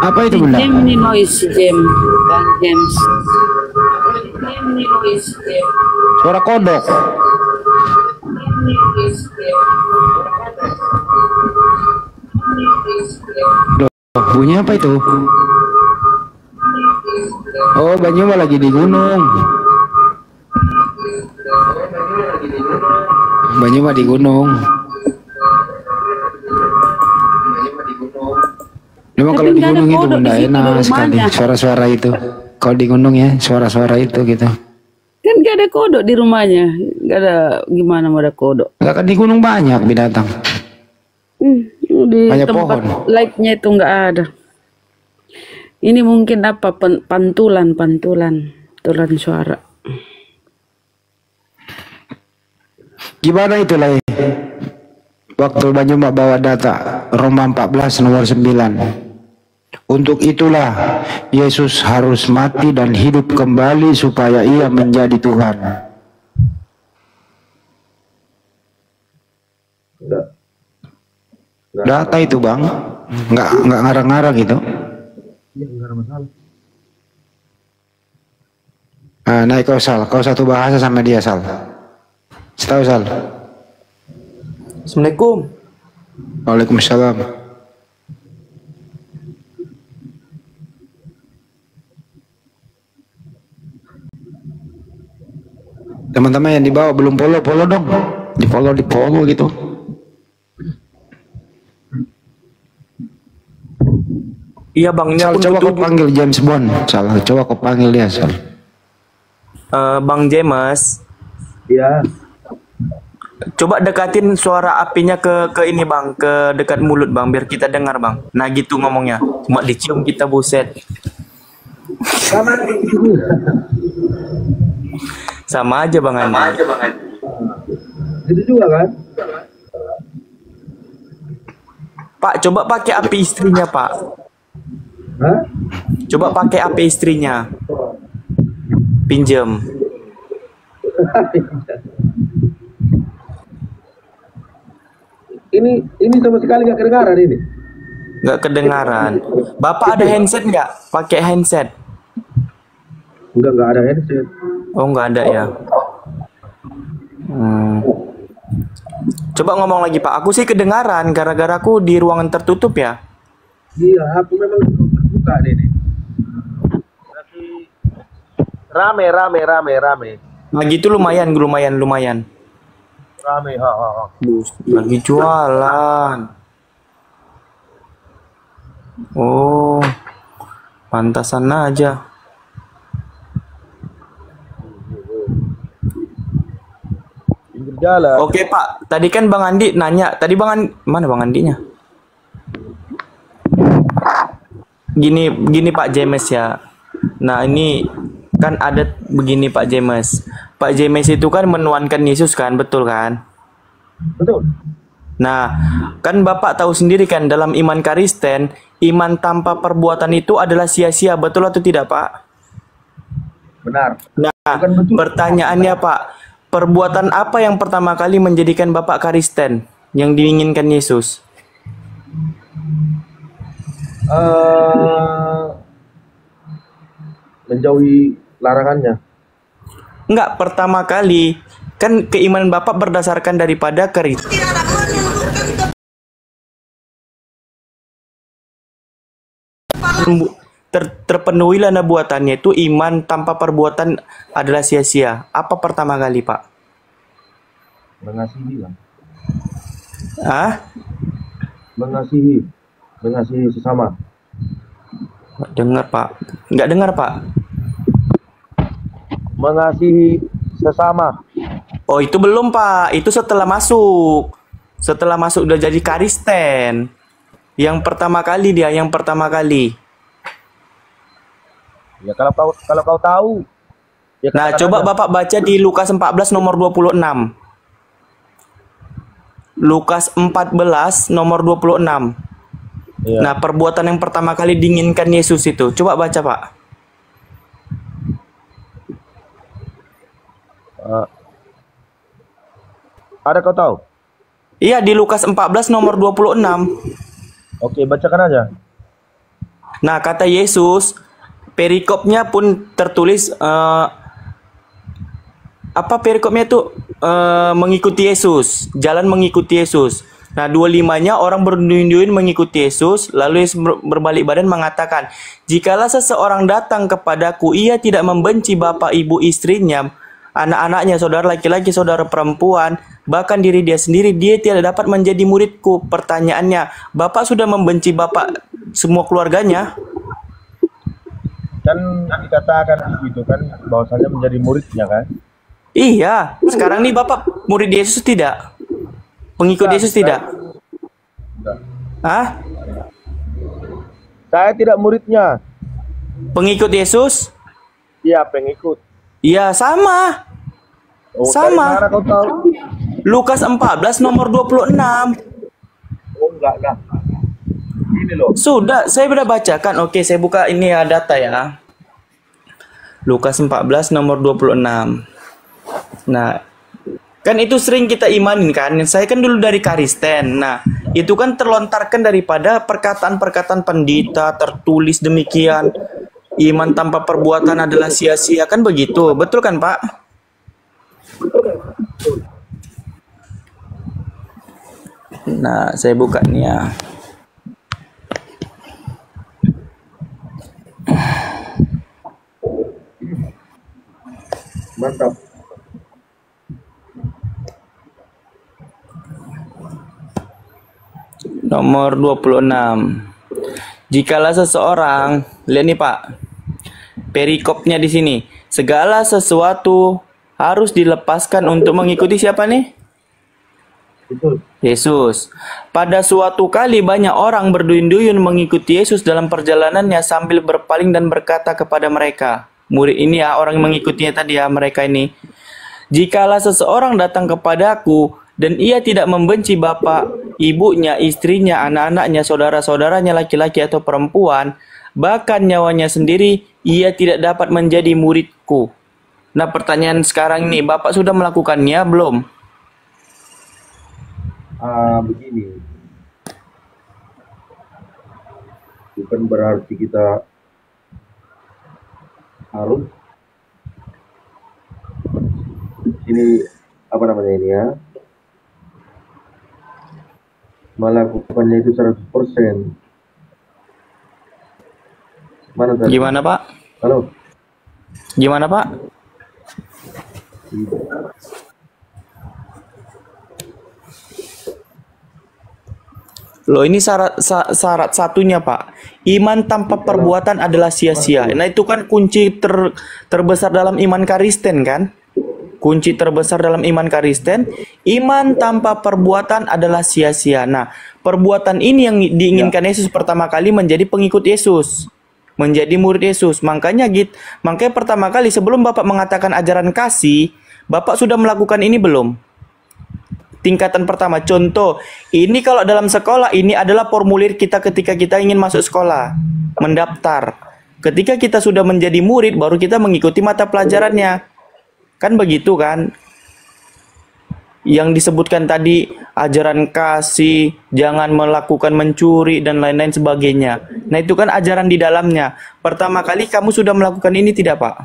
Apa itu, Bunda? Jam ini noise, Jam. Bang James. Jam ini noise, Jam. Suara kodok. Loh, bunyi apa itu? Oh, Banyuma lagi di gunung. Banyuma di gunung. Memang kalau Tapi di nggak ada gunung itu kodok di benda situ, di enak sekali rumahnya. suara-suara itu. Kalau di gunung ya suara-suara itu gitu. Kan gak ada kodok di rumahnya. Gak ada, gimana mau ada kodok. Enggak kan di gunung banyak binatang. Di Banyak tempat pohon. light-nya itu nggak ada. Ini mungkin apa pantulan suara. Gimana itu lah? Waktu Banyuma bawa data Roma 14 nomor 9. Untuk itulah Yesus harus mati dan hidup kembali supaya ia menjadi Tuhan. Data itu bang, nggak ngarang-ngarang gitu. Iya, nggak ada masalah. Naik kau satu bahasa sama dia Sal. Setahu Sal. Assalamualaikum. Waalaikumsalam. Teman-teman yang di bawah belum follow dong. Di follow gitu. Iya bang, ini Sal, aku coba kau tutup. panggil James Bond. Sal, coba kau panggil dia Sal. Bang James, Iya. coba dekatin suara apinya ke ini bang, ke dekat mulut bang, biar kita dengar bang. Nah gitu ngomongnya, cuma dicium kita buset. Sama aja bang Andi. Itu juga kan? Pak, coba pakai api istrinya pak. Hah? Coba pakai api istrinya. Pinjem. Ini sama sekali nggak kedengaran ini. Nggak kedengaran. Bapak ada handset nggak? Pakai handset. Nggak ada headset. Oh nggak ada ya. Coba ngomong lagi Pak. Aku sih kedengaran gara-gara aku di ruangan tertutup ya. Iya, aku memang terbuka ini. Tapi rame. Nah gitu lumayan. Rame, ha. Lagi jualan. Oh, pantasan aja. Pinggir jalan. Oke Pak, tadi kan Bang Andi nanya. Tadi mana Bang Andinya? Gini Pak James ya. Nah ini kan ada begini Pak James. Pak James itu kan menuankan Yesus kan, betul kan? Betul. Nah, kan Bapak tahu sendiri kan dalam iman Kristen, iman tanpa perbuatan itu adalah sia-sia, betul atau tidak Pak? Benar. Nah, Bukan betul. pertanyaannya Pak, perbuatan apa yang pertama kali menjadikan Bapak Kristen yang diinginkan Yesus? Menjauhi larangannya. Enggak, pertama kali kan keimanan Bapak berdasarkan daripada Kristus. Terpenuhilah nubuatannya itu iman tanpa perbuatan adalah sia-sia. Apa pertama kali Pak? Mengasihi lah. Ah? Mengasihi sesama. Nggak dengar Pak. Nggak dengar Pak. Mengasihi sesama. Oh itu belum Pak. Itu setelah masuk. Setelah masuk udah jadi Kristen. Yang pertama kali dia, yang pertama kali. Ya kalau kau tahu. Ya, Nah, katakan coba aja. Bapak baca di Lukas 14 nomor 26. Lukas 14 nomor 26. Iya. Nah, perbuatan yang pertama kali diinginkan Yesus itu. Coba baca, Pak. Ada kau tahu? Iya, di Lukas 14 nomor 26. Oke, bacakan aja. Nah, kata Yesus, perikopnya pun tertulis apa perikopnya itu mengikuti Yesus, jalan mengikuti Yesus. Nah, 25-nya orang berduyun-duyun mengikuti Yesus, lalu Yesus berbalik badan mengatakan, "Jikalau seseorang datang kepadaku, ia tidak membenci bapak, ibu, istrinya, anak-anaknya, saudara laki-laki, saudara perempuan, bahkan diri dia sendiri, dia tidak dapat menjadi muridku." Pertanyaannya, Bapak sudah membenci Bapak semua keluarganya? Kan dikatakan itu kan bahwasanya menjadi muridnya kan? Iya, sekarang nih Bapak murid Yesus tidak? Pengikut Yesus tidak? Hah? Saya tidak muridnya. Pengikut Yesus? Iya, pengikut. Iya, sama. Oh, Sama. dari mana kau tahu? Lukas 14 nomor 26. Oh, enggak. Ini loh. Sudah, saya sudah bacakan. Oke, saya buka ini ya data ya. Lukas 14 nomor 26. Nah, kan itu sering kita imanin kan. Saya kan dulu dari Karisten. Nah, itu kan terlontarkan daripada perkataan-perkataan pendeta tertulis demikian. Iman tanpa perbuatan adalah sia-sia, kan begitu. Betul kan, Pak? Nah, saya buka nih ya. Mantap. Nomor 26. Jikalau seseorang, lihat nih Pak, perikopnya di sini. Segala sesuatu harus dilepaskan untuk mengikuti siapa nih? Yesus. Pada suatu kali banyak orang berduyun-duyun mengikuti Yesus dalam perjalanannya sambil berpaling dan berkata kepada mereka, murid ini ya, orang yang mengikutinya tadi ya, mereka ini. Jikalau seseorang datang kepadaku dan ia tidak membenci bapak, ibunya, istrinya, anak-anaknya, saudara-saudaranya laki-laki atau perempuan, bahkan nyawanya sendiri, ia tidak dapat menjadi muridku. Nah, pertanyaan sekarang ini, Bapak sudah melakukannya belum? Begini. Bukan berarti kita harus ini apa namanya ini ya, melakukannya itu 100%. Mana tadi? Gimana Pak? Halo. Gimana Pak? Loh, ini syarat satunya Pak. Iman tanpa perbuatan adalah sia-sia. Nah, itu kan kunci terbesar dalam iman Kristen kan? Kunci terbesar dalam iman Kristen, iman tanpa perbuatan adalah sia-sia. Nah, perbuatan ini yang diinginkan Yesus pertama kali menjadi pengikut Yesus, menjadi murid Yesus. Makanya pertama kali sebelum Bapak mengatakan ajaran kasih, Bapak sudah melakukan ini belum? Tingkatan pertama, contoh, ini kalau dalam sekolah ini adalah formulir kita ketika kita ingin masuk sekolah, mendaftar. Ketika kita sudah menjadi murid, baru kita mengikuti mata pelajarannya. Kan begitu kan? Yang disebutkan tadi, ajaran kasih, jangan melakukan mencuri, dan lain-lain sebagainya. Nah, itu kan ajaran di dalamnya. Pertama kali kamu sudah melakukan ini tidak, Pak?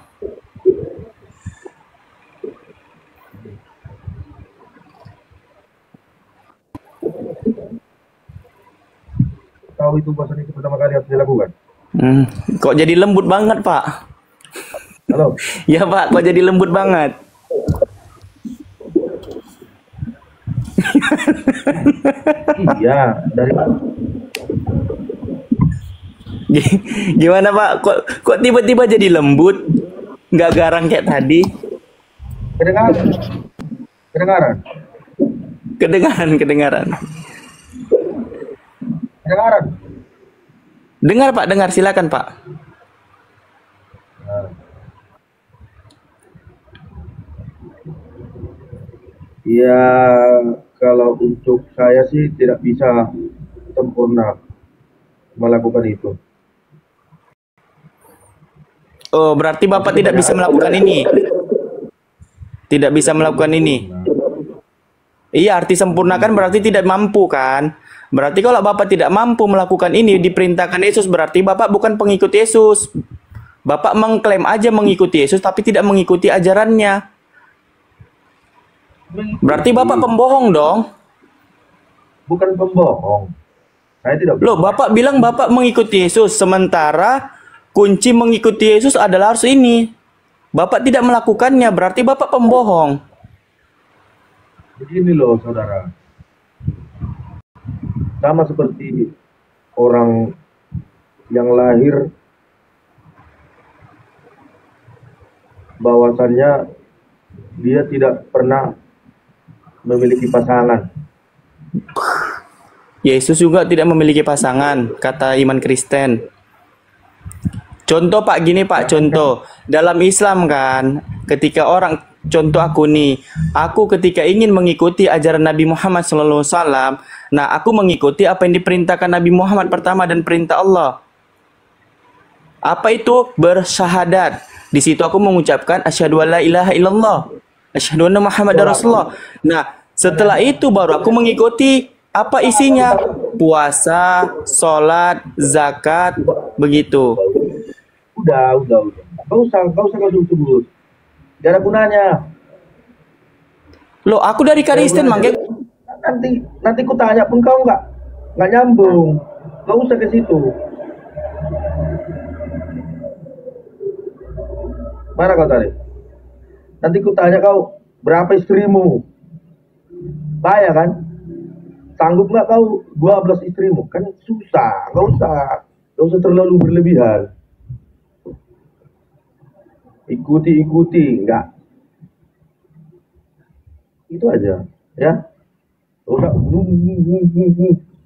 Tahu itu bahasa itu pertama kali harus dilakukan. Kok jadi lembut banget, Pak? Halo. Ya Pak, kok jadi lembut banget? Iya, dari Gimana Pak? Kok tiba-tiba jadi lembut? Nggak garang kayak tadi? kedengaran. Kedengaran. Kedengaran. Kedengaran. Dengar Pak, dengar. Silakan Pak. Ya, kalau untuk saya sih tidak bisa sempurna melakukan itu. Oh, berarti Bapak tidak bisa melakukan ini. Tidak bisa melakukan ini. Iya, arti sempurna kan berarti tidak mampu kan? Berarti kalau Bapak tidak mampu melakukan ini diperintahkan Yesus, berarti Bapak bukan pengikut Yesus. Bapak mengklaim aja mengikuti Yesus tapi tidak mengikuti ajarannya. Berarti Bapak pembohong dong. Bukan pembohong. Saya tidak. Loh, Bapak bilang Bapak mengikuti Yesus, sementara kunci mengikuti Yesus adalah harus ini. Bapak tidak melakukannya, berarti Bapak pembohong. Begini loh, saudara. Sama seperti orang yang lahir bahwasannya dia tidak pernah memiliki pasangan. Yesus juga tidak memiliki pasangan, kata iman Kristen. Contoh Pak, gini Pak, contoh. Dalam Islam kan, ketika orang, contoh aku nih, aku ketika ingin mengikuti ajaran Nabi Muhammad SAW, nah aku mengikuti apa yang diperintahkan Nabi Muhammad pertama dan perintah Allah. Apa itu? Bersyahadat. Di situ aku mengucapkan asyhadu alla ilaha illallah, asyhadu anna Muhammadar Rasulullah. Nah, setelah itu baru aku mengikuti apa isinya? Puasa, sholat, zakat, begitu. Udah. Gak usah sebut. Gak ada gunanya. Loh, aku dari Kristen, makanya Nanti ku tanya pun kau nggak nyambung. Gak usah ke situ. Mana kau tadi? Nanti ku tanya kau berapa istrimu? Bahaya kan? Sanggup nggak kau 12 istrimu? Kan susah. Gak usah terlalu berlebihan. Ikuti enggak. Itu aja, ya. Udah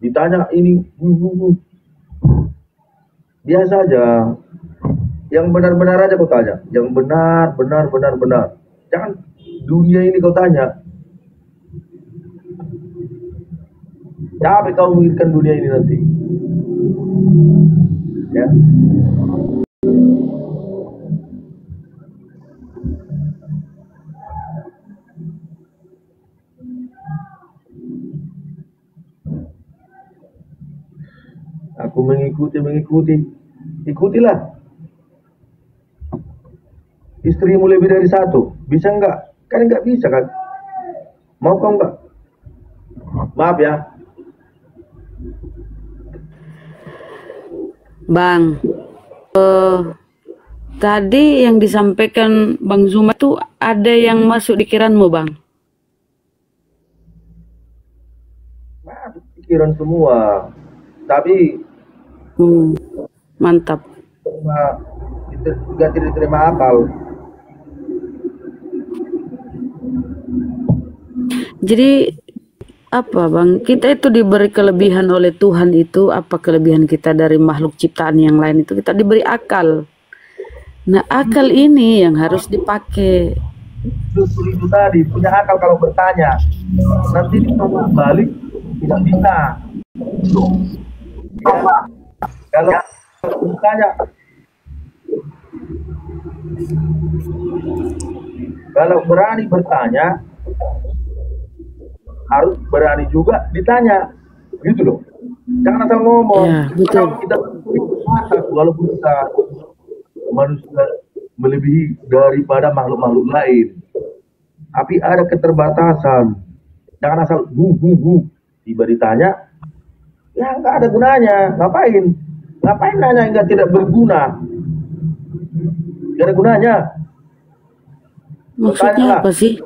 ditanya ini biasa aja. Yang benar-benar aja kau tanya. Yang benar. Jangan dunia ini kau tanya. Capek kau memikirkan dunia ini nanti. Ya. Aku mengikuti. Ikutilah. Istrimu lebih dari satu, bisa enggak? Kan enggak bisa kan? Mau kau enggak? Maaf ya. Bang, tadi yang disampaikan Bang Zuma itu ada yang masuk di pikiranmu, Bang? Masuk pikiran semua. Tapi mantap. Tidak diterima akal. Jadi apa Bang? Kita itu diberi kelebihan oleh Tuhan itu, apa kelebihan kita dari makhluk ciptaan yang lain itu? Kita diberi akal. Nah, akal ini yang harus dipakai. Justru itu tadi, punya akal kalau bertanya. Nanti ditunggu balik tidak bisa. Ya. Kalau bertanya, kalau berani bertanya, harus berani juga ditanya, gitu loh. Jangan asal ngomong. Ya, betul. Kita walaupun kita manusia melebihi daripada makhluk-makhluk lain, tapi ada keterbatasan. Jangan asal tiba ditanya, ya nggak ada gunanya. Ngapain nanya yang tidak berguna? Gak ada gunanya. Maksudnya apa sih?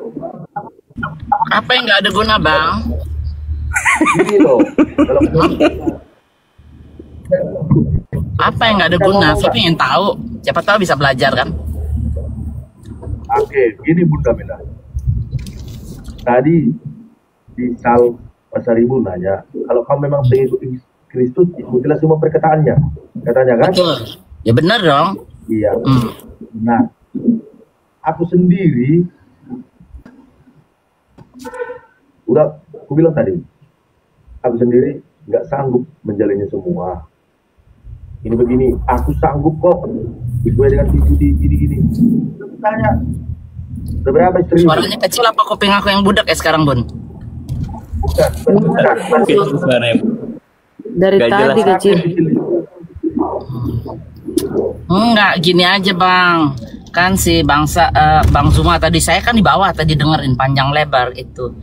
Apa yang nggak ada guna, Bang? Gini loh. Apa yang nggak ada guna? Saya ingin tahu. Siapa tahu bisa belajar kan? Oke, gini Bunda Mela. Tadi di Sal Pasar Ibu nanya, kalau kamu memang pengikut Kristus, ikutilah semua perkataannya. Katanya kan? Betul. Ya benar dong. Iya. Nah, aku sendiri Udah, aku bilang tadi, aku sendiri nggak sanggup menjalani semua. Ini begini, aku sanggup kok. Sesuai dengan gini. Aku tanya, udah berapa istri? Suaranya kecil apa kuping aku yang budak ya sekarang, Bun? Bukan. Dari Gak tadi jelas. kecil. Enggak, gini aja Bang. Kan si Bang Zuma tadi, saya kan di bawah tadi dengerin panjang lebar itu.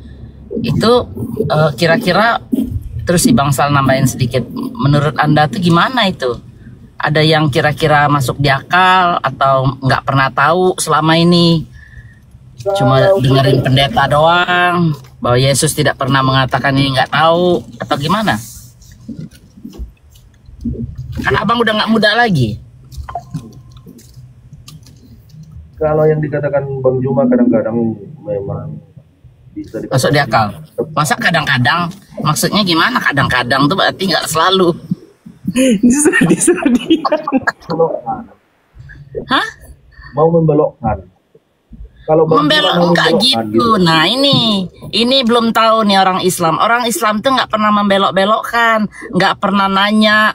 Itu kira-kira terus si Bang Sal nambahin sedikit. Menurut Anda tuh gimana itu? Ada yang kira-kira masuk di akal atau nggak pernah tahu selama ini? Cuma dengerin pendeta doang bahwa Yesus tidak pernah mengatakan ini, nggak tahu atau gimana? Kan abang udah nggak muda lagi. Kalau yang dikatakan Bang Juma kadang-kadang memang bisa dikatakan Masuk di akal. Masa kadang-kadang, maksudnya gimana? Kadang-kadang tuh berarti nggak selalu. belokkan. Hah? Mau membelokkan. Kalau Bang Juma Membelok mau enggak membelokkan gitu. Nah ini belum tahu nih orang Islam. Orang Islam tuh nggak pernah membelok-belokkan, nggak pernah nanya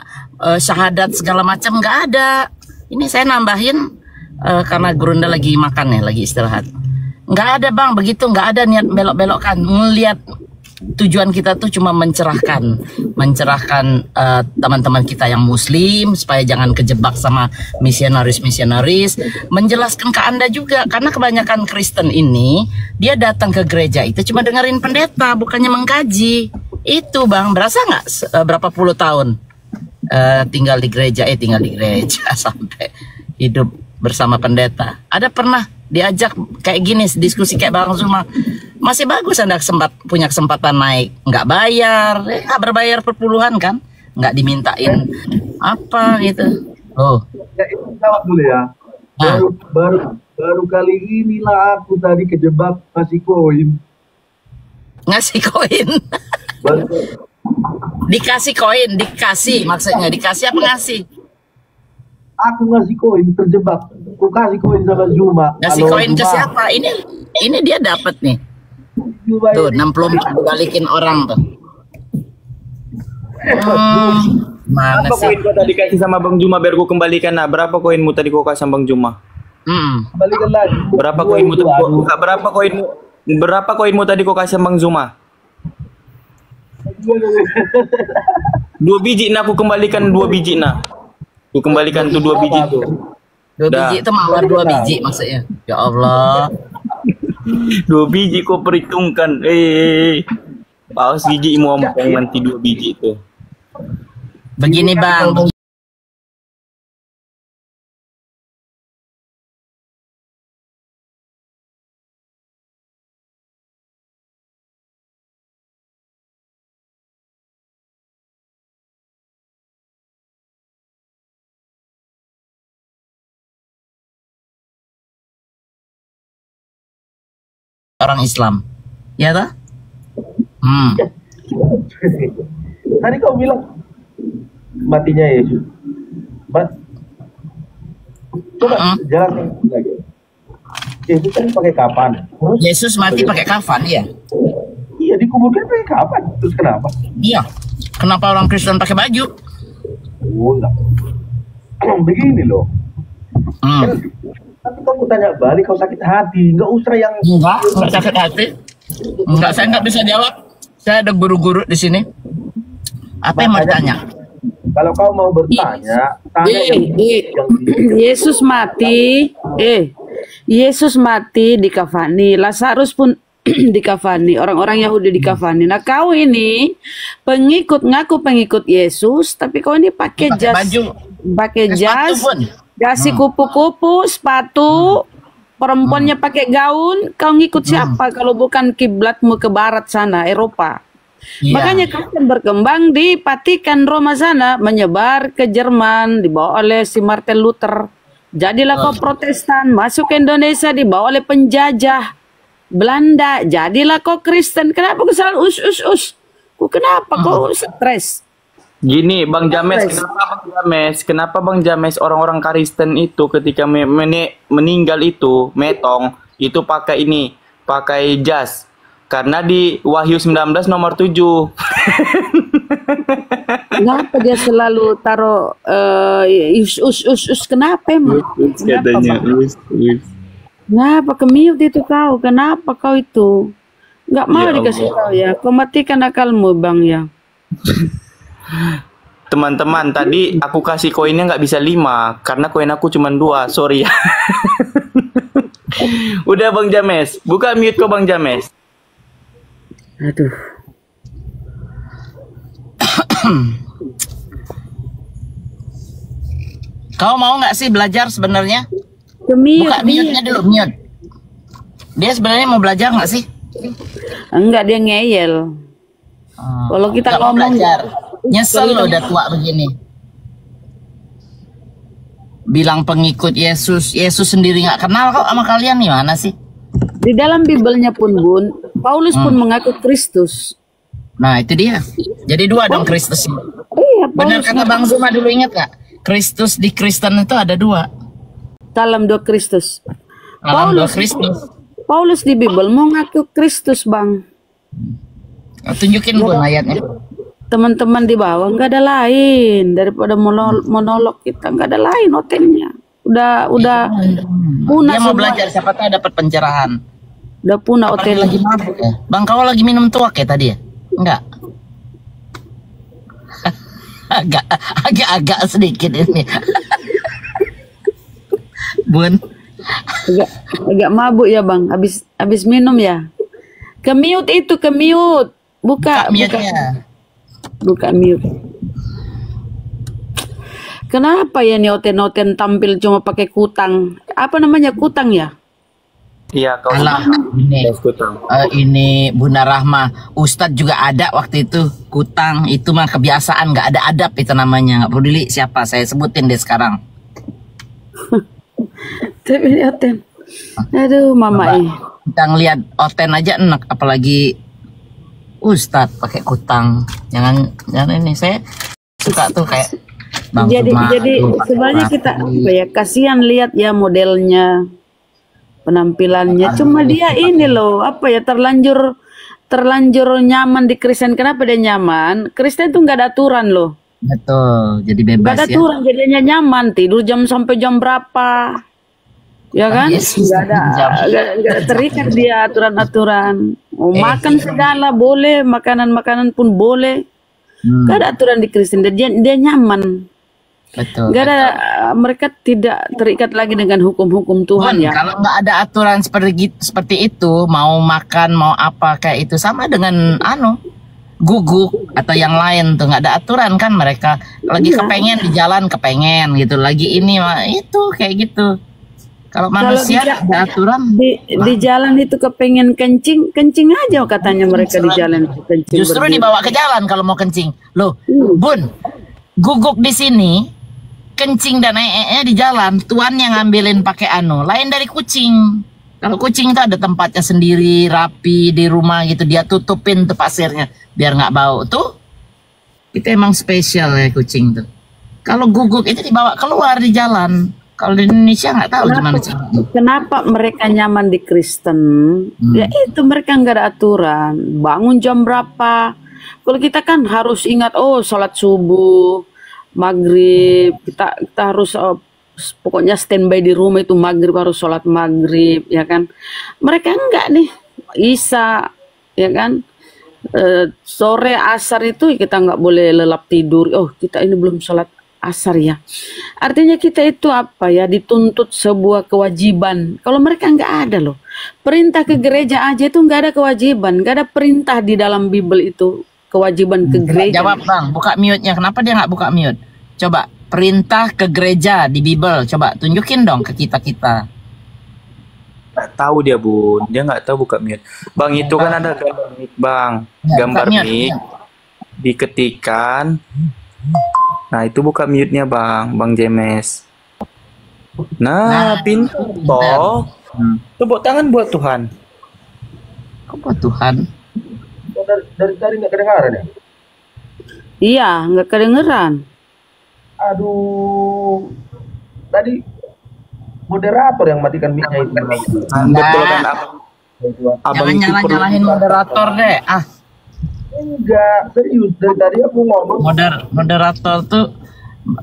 syahadat segala macam, nggak ada. Ini saya nambahin karena Gurunda lagi makan ya, lagi istirahat. Nggak ada Bang, begitu nggak ada niat belok-belokkan. Ngelihat tujuan kita tuh cuma mencerahkan teman-teman kita yang Muslim supaya jangan kejebak sama misionaris, menjelaskan ke Anda juga karena kebanyakan Kristen ini dia datang ke gereja itu cuma dengerin pendeta, bukannya mengkaji. Itu Bang, berasa nggak berapa puluh tahun tinggal di gereja sampai hidup bersama pendeta. Ada pernah diajak kayak gini diskusi kayak Bang Zuma, masih bagus Anda punya kesempatan naik, nggak bayar, berbayar perpuluhan kan, nggak dimintain apa gitu. Oh, Ya, itu jawab dulu ya. Nah. Baru kali inilah aku tadi kejebak ngasih koin. ngasih koin, Baru, dikasih koin, maksudnya dikasih apa ngasih? aku ngasih koin terjebak. Aku kasih koin sama Juma. Ngasih Kalau koin ke Juma- siapa? Ini dia dapat nih. Juma Tuh ini- 64 balikin orang tuh. Mana Berapa sih? koin kau tadi kasih sama Bang Juma biar gua kembalikan? Nah, berapa koinmu tadi kau kasih sama Bang Juma? Kembalikan lagi. Berapa Dua koinmu itu, tadi? aduh. Berapa koinmu tadi kau kasih sama Bang Juma? 2 biji nah, aku kembalikan 2 biji nah. Aku kembalikan tuh 2 biji tuh. 2 Dah. biji itu mawar 2 biji maksudnya. Ya Allah. 2 biji kau perhitungkan. Paus gigi mau nanti 2 biji itu. Begini Bang. Orang Islam. Ya toh? Tadi kau bilang matinya Yesus. Coba jelaskan lagi. Yesus kan pakai kapan? Terus? Yesus mati pakai kafan ya? Iya, dikuburkan pakai kapan? Terus kenapa? Iya. Kenapa orang Kristen pakai baju? Oh, enggak. Begini loh. Tapi kamu tanya balik, kau sakit hati. Enggak usah yang... Enggak sakit hati. Enggak, saya enggak bisa jawab. Saya ada guru-guru di sini. Apa yang mau ditanya? Kalau kau mau bertanya, tanya yang Yesus mati, Yesus mati dikafani, Lazarus pun dikafani, orang-orang Yahudi dikafani. Nah kau ini ngaku pengikut Yesus, tapi kau ini pakai jas, pakai jas, kasih kupu-kupu, sepatu, perempuannya pakai gaun. Kau ngikut siapa kalau bukan kiblatmu ke barat sana, Eropa? Iya. Makanya Kristen berkembang di Vatikan Roma sana, menyebar ke Jerman, dibawa oleh si Martin Luther. Jadilah kau Protestan, masuk ke Indonesia, dibawa oleh penjajah Belanda. Jadilah kau Kristen. Kenapa kau selalu kenapa kau stres? Gini, Bang James, kenapa Bang James orang-orang Kristen itu ketika meninggal itu metong itu pakai jas, Karena di Wahyu 19 nomor 7. Kenapa dia selalu taruh kenapa emang? Katanya Kenapa ke-mute itu kau? Kenapa kau itu? Nggak mau Ya dikasih Allah. tahu ya. Kau matikan akalmu bang ya. Teman-teman, tadi aku kasih koinnya nggak bisa 5 karena koin aku cuma 2. Sorry ya. Udah Bang James, buka mute kok Bang James. Aduh. Kau mau nggak sih belajar sebenarnya? Ke-mute. Buka mute-nya dulu, mute. Dia sebenarnya mau belajar nggak sih? Enggak, dia ngeyel. Kalau kita Nggak mau ngomong belajar. Nyesel lo udah tua begini. Bilang pengikut Yesus, Yesus sendiri nggak kenal kok sama kalian, gimana sih? di dalam Bibelnya pun Bun, Paulus pun mengaku Kristus. Nah itu dia. Jadi 2 dong Kristus. Iya, Benar Paulus kata Bang Zuma dulu, ingat gak? Kristus di Kristen itu ada 2. dalam 2 Kristus. Dalam 2 Paulus, Kristus. Paulus di Bibel mengaku Kristus, Bang. Tunjukin Bun ayatnya. Teman-teman di bawah nggak ada lain daripada monolog kita, nggak ada lain hotelnya. Udah punah Dia mau semua. belajar, siapa tahu dapat pencerahan. Udah punah Apalagi hotel. lagi mabuk ya. Bang, kau lagi minum tuak ya tadi ya? Enggak. agak sedikit ini. Bun. Agak mabuk ya Bang. Habis minum ya. Ke-mute itu, ke-mute. Buka mute-nya. Buka mute. Kenapa ya nih Oten tampil cuma pakai kutang? Apa namanya, kutang ya? Iya, kau Alah, ini Bunda Rahma, Ustadz juga ada waktu itu kutang, itu mah kebiasaan, nggak ada adab itu namanya, nggak peduli siapa, saya sebutin deh sekarang. Tapi ini Oten, aduh mama Coba kita ngeliat Oten aja enak, apalagi Ustadz pakai kutang. Jangan ini, saya suka tuh kayak Bang jadi Zuma, tuh, sebenarnya pakai kita kutang. apa ya, kasihan lihat ya modelnya, penampilannya. Cuma dia ini loh, apa ya, terlanjur nyaman di Kristen. Kenapa dia nyaman? Kristen tuh nggak ada aturan loh. Betul, jadi Nggak bebas ada ya. aturan, jadinya nyaman, tidur jam sampai jam berapa, ya kan? Yesus, Nggak terikat dia aturan-aturan. Mau makan segala boleh, makanan pun boleh. Nggak ada aturan di Kristen. Dia nyaman. Betul. Nggak ada, mereka tidak terikat lagi dengan hukum-hukum Tuhan Bun, ya. kalau nggak ada aturan seperti itu, mau makan mau apa kayak itu sama dengan guguk atau yang lain tuh, nggak ada aturan kan, mereka lagi Iya. kepengen di jalan kepengen gitu, lagi ini itu kayak gitu. Kalau manusia di- ada aturan, Di jalan itu kepengen kencing aja katanya mereka di jalan kencing. justru berdiri. dibawa ke jalan kalau mau kencing. Loh, Bun, guguk di sini kencing dan di jalan, tuan yang ngambilin pakai lain dari kucing. Kalau kucing itu ada tempatnya sendiri, rapi di rumah gitu, dia tutupin tuh pasirnya biar nggak bau. Tuh, itu emang spesial ya kucing tuh. Kalau guguk itu dibawa keluar di jalan. Kalau di Indonesia nggak tahu gimana caranya. Kenapa mereka nyaman di Kristen? Ya itu, mereka nggak ada aturan. Bangun jam berapa? Kalau kita kan harus ingat, sholat subuh, maghrib, kita harus pokoknya standby di rumah itu maghrib, harus sholat maghrib, ya kan? Mereka enggak nih, Isya, ya kan? Sore asar itu kita nggak boleh lelap tidur. Oh, kita ini belum sholat asar ya. Artinya kita itu apa ya, dituntut sebuah kewajiban. Kalau mereka nggak ada loh. Perintah ke gereja aja itu nggak ada kewajiban, nggak ada perintah di dalam Bible itu kewajiban ke gereja. Jawab Bang, buka mute-nya. Kenapa dia nggak buka mute? Coba perintah ke gereja di Bible, coba tunjukin dong ke kita-kita. nggak tahu dia Bun, dia nggak tahu buka mute. Bang, itu kan ada gambar mic Bang, Ya, gambar buka mute, mic ya. diketikan. Nah itu buka mute-nya Bang James. Nah, pintar toh. Tepuk tangan buat Tuhan. Kok buat Tuhan? Dari tadi nggak kedengaran ya? Iya, nggak kedengeran. Aduh, tadi moderator yang matikan mic-nya itu. Betul kan Abang? Abang Jangan itu perlu nyalah-nyalahin moderator deh. Ah, Enggak, serius. Dari tadi aku ngomong. moderator tuh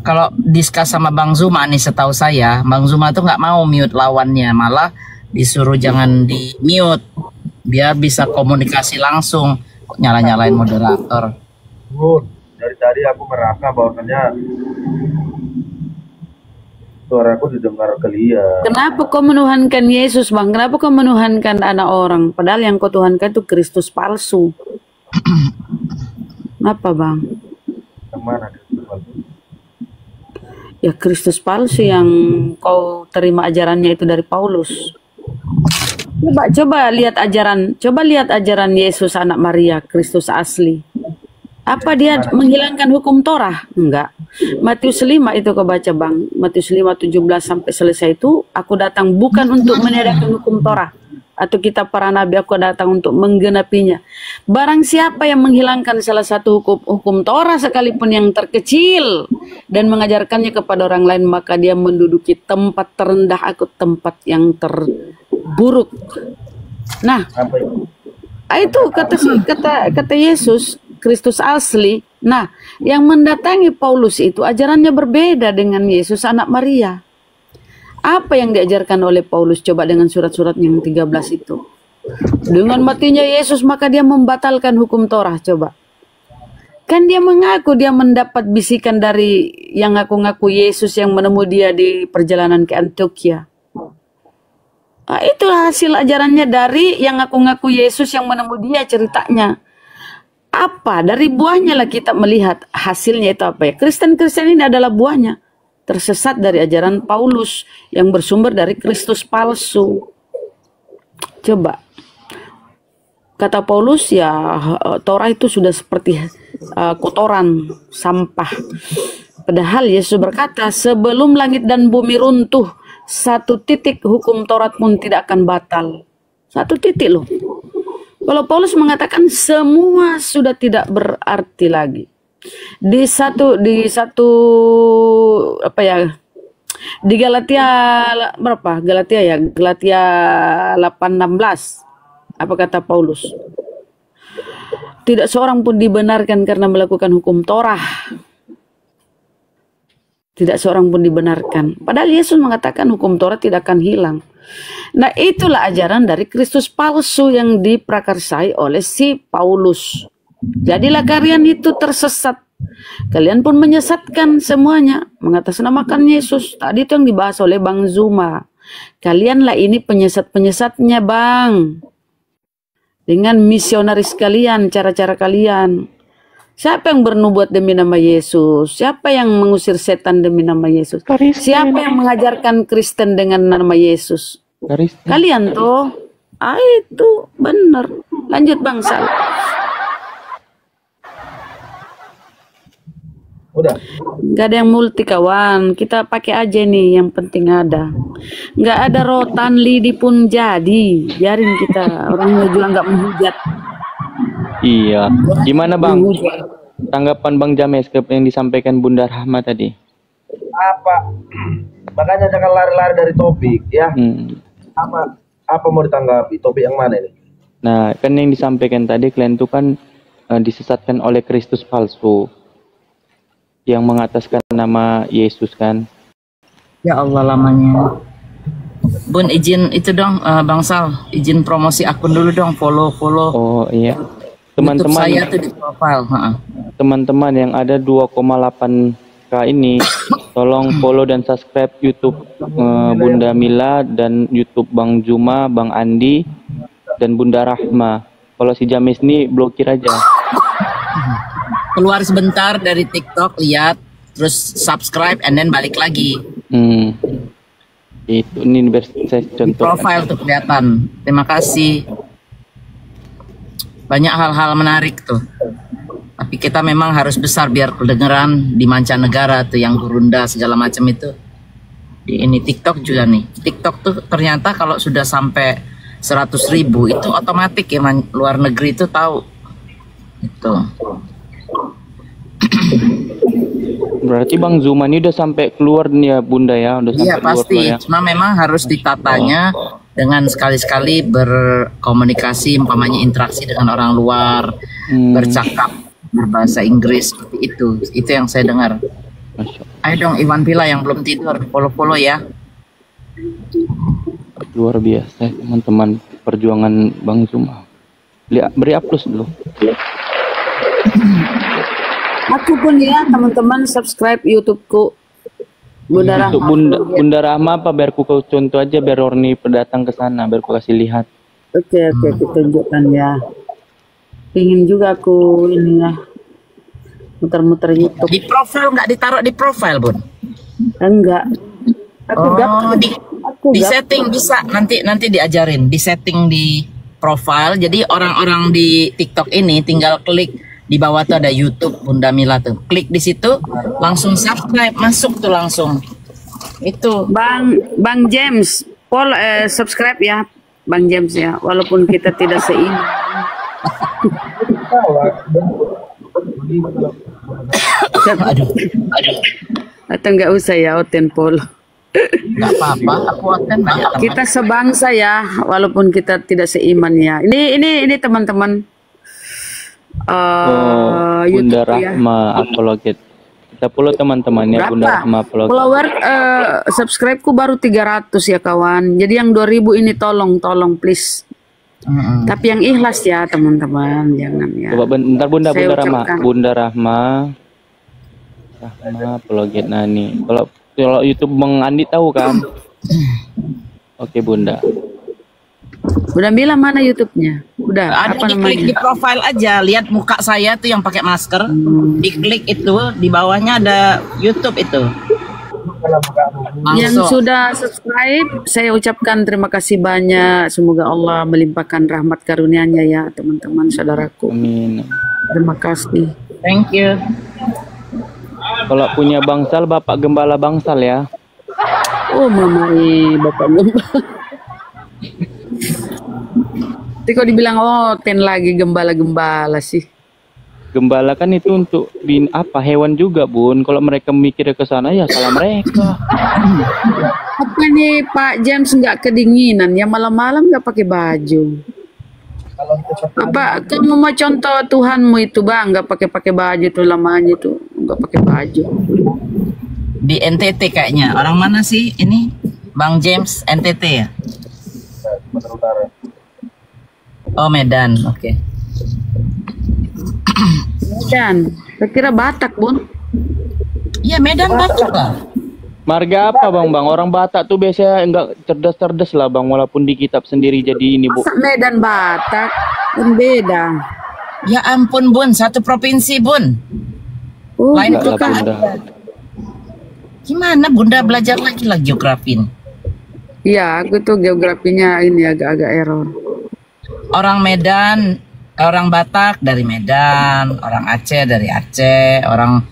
kalau diskus sama Bang Zuma nih, setahu saya Bang Zuma tuh nggak mau mute lawannya, malah disuruh jangan di mute biar bisa komunikasi langsung. Nyala-nyalain moderator. Dari tadi aku merasa bahwasannya suaraku didengar clear. Kenapa kau menuhankan Yesus, Bang? Kenapa kau menuhankan anak orang? Padahal yang kau tuhankan itu Kristus palsu. Kenapa, Bang? Yang mana? Ya Kristus palsu yang kau terima ajarannya itu dari Paulus. Coba lihat ajaran Yesus anak Maria, Kristus asli. Apa dia menghilangkan hukum Torah? Enggak. Matius 5 itu kau baca, Bang. Matius 5:17 sampai selesai itu, aku datang bukan untuk meniadakan hukum Torah atau kitab para nabi, aku datang untuk menggenapinya. Barang siapa yang menghilangkan salah satu hukum Torah sekalipun yang terkecil dan mengajarkannya kepada orang lain, maka dia menduduki tempat terendah, aku tempat yang terburuk. Nah, itu kata Yesus, Kristus asli. Nah, yang mendatangi Paulus itu ajarannya berbeda dengan Yesus anak Maria. Apa yang diajarkan oleh Paulus? Coba dengan surat-surat yang 13 itu. Dengan matinya Yesus maka dia membatalkan hukum Torah. Coba. Kan dia mengaku dia mendapat bisikan dari yang ngaku-ngaku Yesus yang menemui dia di perjalanan ke Antioquia. Nah, itu hasil ajarannya dari yang ngaku-ngaku Yesus yang menemui dia ceritanya. Apa? Dari buahnya lah kita melihat hasilnya itu apa ya. Kristen-Kristen ini adalah buahnya. Tersesat dari ajaran Paulus yang bersumber dari Kristus palsu. Coba. Kata Paulus ya Torah itu sudah seperti kotoran, sampah. Padahal Yesus berkata sebelum langit dan bumi runtuh, satu titik hukum Taurat pun tidak akan batal. Satu titik loh. Kalau Paulus mengatakan semua sudah tidak berarti lagi. Di Galatia berapa? Galatia 8:16. Apa kata Paulus? Tidak seorang pun dibenarkan karena melakukan hukum Torah. Tidak seorang pun dibenarkan. Padahal Yesus mengatakan hukum Torah tidak akan hilang. Nah, itulah ajaran dari Kristus palsu yang diprakarsai oleh si Paulus. Jadilah kalian itu tersesat. Kalian pun menyesatkan semuanya. Mengatasnamakan Yesus. Tadi itu yang dibahas oleh Bang Zuma. Kalianlah ini penyesat-penyesatnya, Bang. Dengan misionaris kalian, cara-cara kalian. Siapa yang bernubuat demi nama Yesus? Siapa yang mengusir setan demi nama Yesus? Siapa yang mengajarkan Kristen dengan nama Yesus? Kalian tuh. Itu benar. Lanjut, Bang Sal. Udah. Gak ada yang multi kawan, kita pakai aja nih yang penting ada. Gak ada rotan lidi pun jadi, biarin kita orang juga nggak menghujat. Iya. Gimana Bang? Tanggapan Bang James ke yang disampaikan Bunda Rahma tadi? Apa? Makanya jangan lari-lari dari topik ya. Apa mau ditanggapi? Topik yang mana ini? Nah, kan yang disampaikan tadi kalian tuh kan disesatkan oleh Kristus palsu yang mengataskan nama Yesus kan. Ya Allah lamanya. Bun izin itu dong Bang Sal, izin promosi akun dulu dong, follow. Oh iya. Teman-teman saya tuh di profile. Teman-teman yang ada 2,8K ini tolong follow dan subscribe YouTube Bunda Mila dan YouTube Bang Zuma, Bang Andi dan Bunda Rahma. Kalau si James ini blokir aja. Keluar sebentar dari TikTok, lihat, terus subscribe, and then balik lagi. Itu ini saya contoh. Profile tuh kelihatan. Terima kasih. Banyak hal-hal menarik tuh. Tapi kita memang harus besar biar kedengeran di mancanegara tuh yang Gurunda segala macam itu. Di ini TikTok juga nih. TikTok tuh ternyata kalau sudah sampai 100.000 itu otomatis ya luar negeri itu tahu. Itu. Berarti Bang Zuma ini udah sampai keluar nih ya Bunda ya, udah sampai iya, pasti. Keluar ya. Cuma memang harus ditatanya dengan sekali-sekali berkomunikasi, umpamanya interaksi dengan orang luar, bercakap berbahasa Inggris seperti itu. Itu yang saya dengar. Ayo dong Iwan Pila yang belum tidur, follow-follow ya. Luar biasa teman-teman perjuangan Bang Zuma. Beri aplaus dulu. Aku pun ya teman-teman subscribe YouTubeku Bunda Rahma. Untuk Bunda Rahma apa biar ku kau contoh aja biar Orni datang ke sana biar ku kasih lihat. Oke, aku tunjukkan ya. Ingin juga aku ini ya muter-muter YouTube. Di profil nggak ditaruh di profil Bun? Enggak. Aku di setting bisa nanti diajarin di setting di profile. Jadi orang-orang di TikTok ini tinggal klik di bawah tuh ada YouTube Bunda Mila tuh. Klik di situ langsung subscribe, masuk tuh langsung. Itu Bang James, subscribe ya Bang James ya, walaupun kita tidak seiman. aduh. Atau enggak usah ya Oten Polo. Nggak apa-apa, aku akan banyak teman. Kita sebangsa ya, walaupun kita tidak seiman ya. Ini teman-teman. Bunda YouTube Rahma Apologet. Kita follow teman-teman ya Bunda Rahma Apologet. Follower subscribe-ku baru 300 ya kawan. Jadi yang 2000 ini tolong please. Tapi yang ikhlas ya teman-teman, jangan ya. Coba bentar Bunda Rahma. ucapkan. Bunda Rahma Apologet Nani. Kalau YouTube Bang Andi tahu kan? Oke Bunda. Udah bilang mana YouTube-nya? Udah Ada apa diklik namanya? di profile aja, lihat muka saya tuh yang pakai masker. Diklik itu, di bawahnya ada YouTube itu. Yang Langsung. sudah subscribe, saya ucapkan terima kasih banyak. Semoga Allah melimpahkan rahmat karunia-Nya ya teman-teman saudaraku. Amin. Terima kasih. Thank you. Kalau punya bangsal Bapak Gembala Bangsal ya. Oh mama Bapak Gembala. Tapi kok dibilang lagi gembala-gembala sih. Gembala kan itu untuk hewan juga Bun. Kalau mereka mikirnya ke sana ya salah mereka. Apa nih Pak James nggak kedinginan ya, malam-malam nggak pakai baju? Apa kamu mau contoh Tuhanmu itu Bang, nggak pakai baju tuh lamanya tuh nggak pakai baju. Di NTT kayaknya. Orang mana sih ini? Bang James NTT ya? Oh Medan, oke. Medan, saya kira Batak Bun. Iya Medan Batak lah. Marga apa Bang? Orang Batak tuh biasanya enggak cerdas-cerdas lah Bang, walaupun di kitab sendiri jadi ini Bu. Masa Medan Batak kan beda. Ya ampun Bun, satu provinsi Bun. Oh, Lain Enggak lah, kota. Bunda. Gimana Bunda belajar lagi lah geografi? Iya, aku tuh geografinya ini agak-agak error. Orang Medan, orang Batak dari Medan, orang Aceh dari Aceh, orang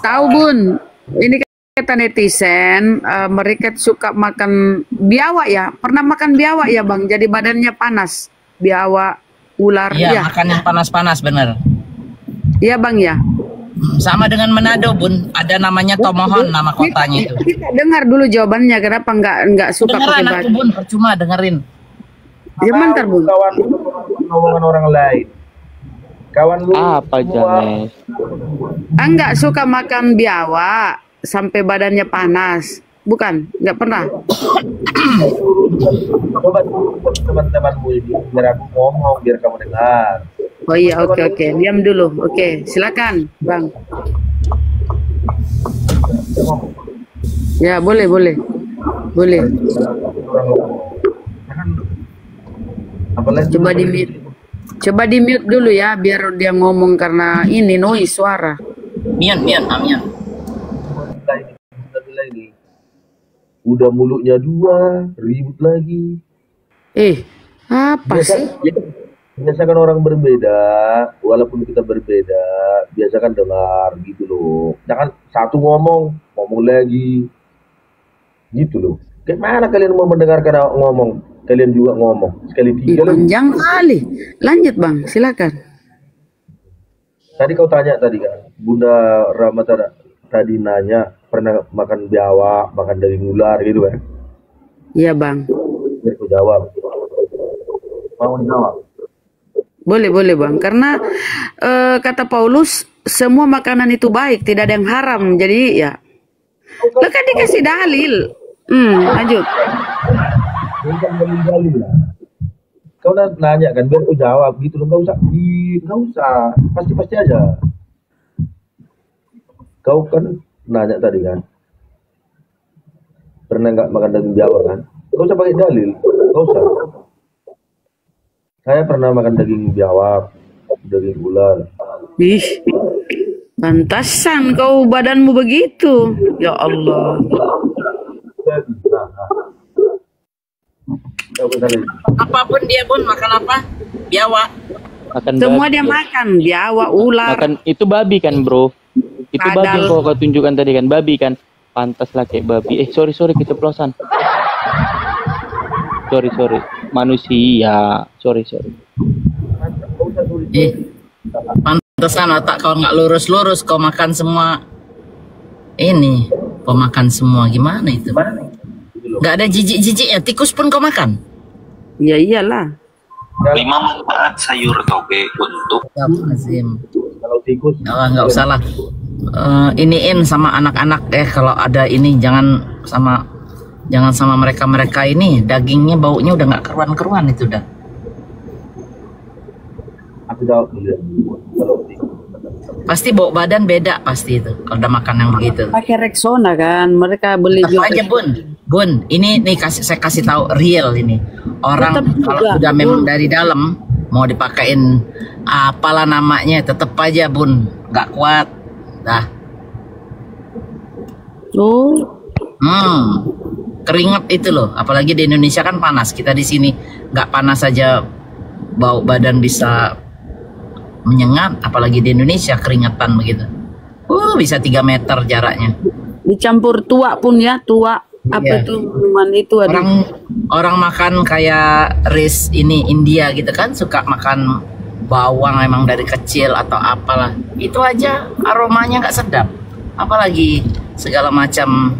Tahu Bun, ini kata netizen, mereka suka makan biawak ya. Pernah makan biawak ya Bang? Jadi badannya panas. Biawak, ular. Iya, makan yang panas-panas bener. Iya Bang ya. Sama dengan Manado Bun, ada namanya Tomohon nama kotanya itu. Kita dengar dulu jawabannya, kenapa nggak suka pakai Dengeran aku baju? Bun, percuma dengerin. Ya bentar Bun. Kawan lu ngomongan orang lain. Kawan lu Apa Janes? Enggak suka makan biawak sampai badannya panas. Bukan, nggak pernah. coba teman-temanmu ini biar aku ngomong biar kamu dengar. Oh iya, oke. Diam dulu. Oke, silakan, Bang. Ya, boleh. Boleh. Coba di mute dulu ya, biar dia ngomong karena ini noise suara. Mian. Udah mulutnya dua, ribut lagi. Apa sih? Biasakan orang berbeda, walaupun kita berbeda, biasakan dengar gitu loh. Jangan satu ngomong lagi, gitu loh. Kayak mana kalian mau mendengarkan ngomong? Kalian juga ngomong sekali tiga. Panjang kali. Lanjut Bang, silakan. Tadi kau tanya tadi kan, Bunda Rahma tadi nanya pernah makan biawak, makan daging ular gitu kan? Iya Bang. Biar kau jawab. Mau dijawab? Boleh Bang. Karena kata Paulus, semua makanan itu baik, tidak ada yang haram. Jadi ya, lah kan dikasih dalil. Lanjut. Bukan dalil lah. Kau nanya kan, biar aku jawab gitu loh. Nggak usah. Pasti aja. Kau kan nanya tadi kan, pernah nggak makan daging biawak kan? Nggak usah pakai dalil, nggak usah. Saya pernah makan daging biawak, daging ular. Ih, pantasan kau badanmu begitu. Ya Allah. Apapun dia pun makan apa? Biawak. Makan Semua babi. dia makan, biawak, ular. Makan itu babi kan, bro? Itu babi Kadal. yang kau tunjukkan tadi kan, babi kan? Pantas lah kayak babi. Sorry keceplosan. Sorry. Manusia. Sorry. Pantesan otak kau nggak lurus, kau makan semua ini. Kau makan semua gimana itu? Nggak ada jijik-jijiknya, tikus pun kau makan? Ya iyalah. 5 manfaat sayur toge untuk Azim. Kalau tikus nggak usah lah. Iniin sama anak-anak kalau ada ini jangan sama mereka ini, dagingnya baunya udah nggak keruan itu dah. aku jawab dulu ya. Kalau tikus Pasti bau badan beda pasti itu kalau udah makan yang begitu. Pakai Rexona kan, mereka beli Tetap aja Bun, ini nih saya kasih tahu real ini. Orang kalau udah memang dari dalam mau dipakein apalah namanya, tetap aja Bun nggak kuat. Dah. Keringat itu loh, apalagi di Indonesia kan panas. Kita di sini nggak panas aja bau badan bisa menyengat, apalagi di Indonesia keringatan begitu. Bisa 3 meter jaraknya. Dicampur tua pun ya, tua. Apa itu minuman itu ada. Orang makan kayak rice ini India gitu kan, suka makan bawang emang dari kecil atau apalah. Itu aja aromanya nggak sedap. Apalagi segala macam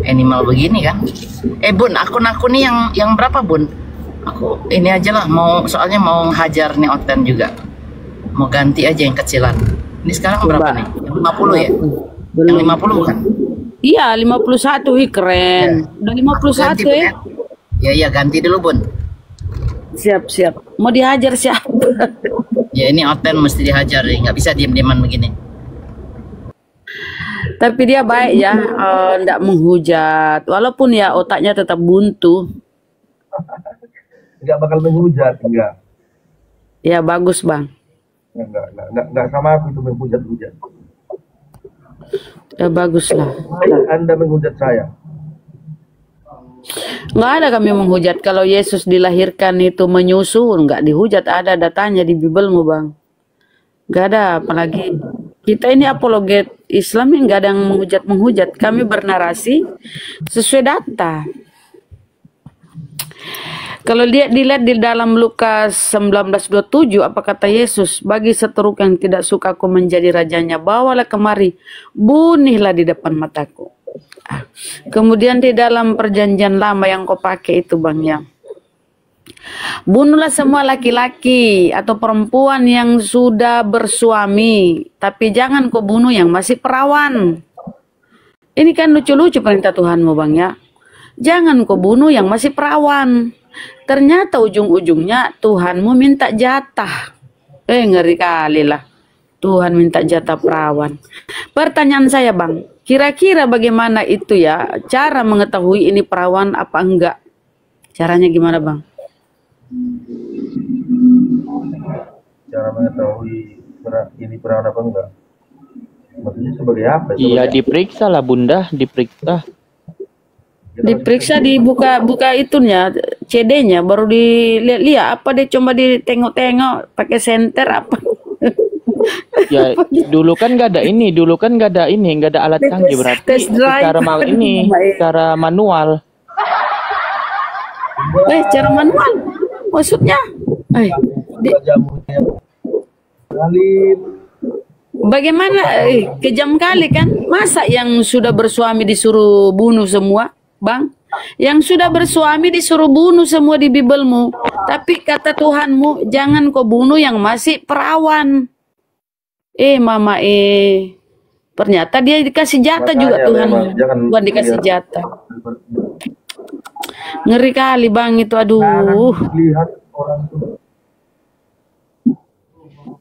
animal begini kan. Bun, akun nih yang berapa Bun? Aku ini aja lah, soalnya mau hajar nih Oten juga. Mau ganti aja yang kecilan. Ini sekarang berapa nih? Yang 50 ya? Yang 50 kan? Iya, 51. Ih, keren. Udah 51 ya? Iya, ganti dulu Bun. Siap. Mau dihajar siapa? Ya ini Oten mesti dihajar nih, nggak bisa diem-dieman begini. Tapi dia baik ya, nggak menghujat. Walaupun ya otaknya tetap buntu. nggak bakal menghujat, enggak. Ya bagus Bang. Enggak sama aku itu menghujat-hujat. Ya bagus lah. Anda menghujat saya. Nggak ada kami menghujat. Kalau Yesus dilahirkan itu menyusu, nggak dihujat. Ada datanya di Bibelmu Bang. Nggak ada, apalagi kita ini apologet Islam yang nggak ada yang menghujat. Kami bernarasi sesuai data. Kalau dilihat di dalam Lukas 19:27, apa kata Yesus? Bagi seteruk yang tidak suka aku menjadi rajanya, bawalah kemari, bunihlah di depan mataku. Kemudian di dalam perjanjian lama yang kau pakai itu Bang ya, bunuhlah semua laki-laki atau perempuan yang sudah bersuami, tapi jangan kau bunuh yang masih perawan. Ini kan lucu-lucu perintah Tuhanmu Bang ya. Jangan kau bunuh yang masih perawan. Ternyata ujung-ujungnya Tuhanmu minta jatah. Ngeri kali lah. Tuhan minta jatah perawan. Pertanyaan saya Bang, kira-kira bagaimana itu ya cara mengetahui ini perawan apa enggak? Caranya gimana Bang? Cara mengetahui ini perawan apa enggak? Maksudnya sebagai apa? Iya, diperiksa lah Bunda, diperiksa. Diperiksa, dibuka itunya, CD-nya, baru dilihat apa dia, coba ditengok-tengok pakai senter apa. Ya dulu kan nggak ada nggak ada alat canggih, berarti secara manual. Cara manual maksudnya? Bagaimana? Kejam kali kan? Masa yang sudah bersuami disuruh bunuh semua, Bang? Yang sudah bersuami disuruh bunuh semua di Bibelmu. Tapi kata Tuhanmu, jangan kau bunuh yang masih perawan. Mama ternyata dia dikasih jatah juga Makanya Tuhan. memang jangan Tuhan dikasih jatah. Ngeri kali bang itu, aduh. lihat orang itu.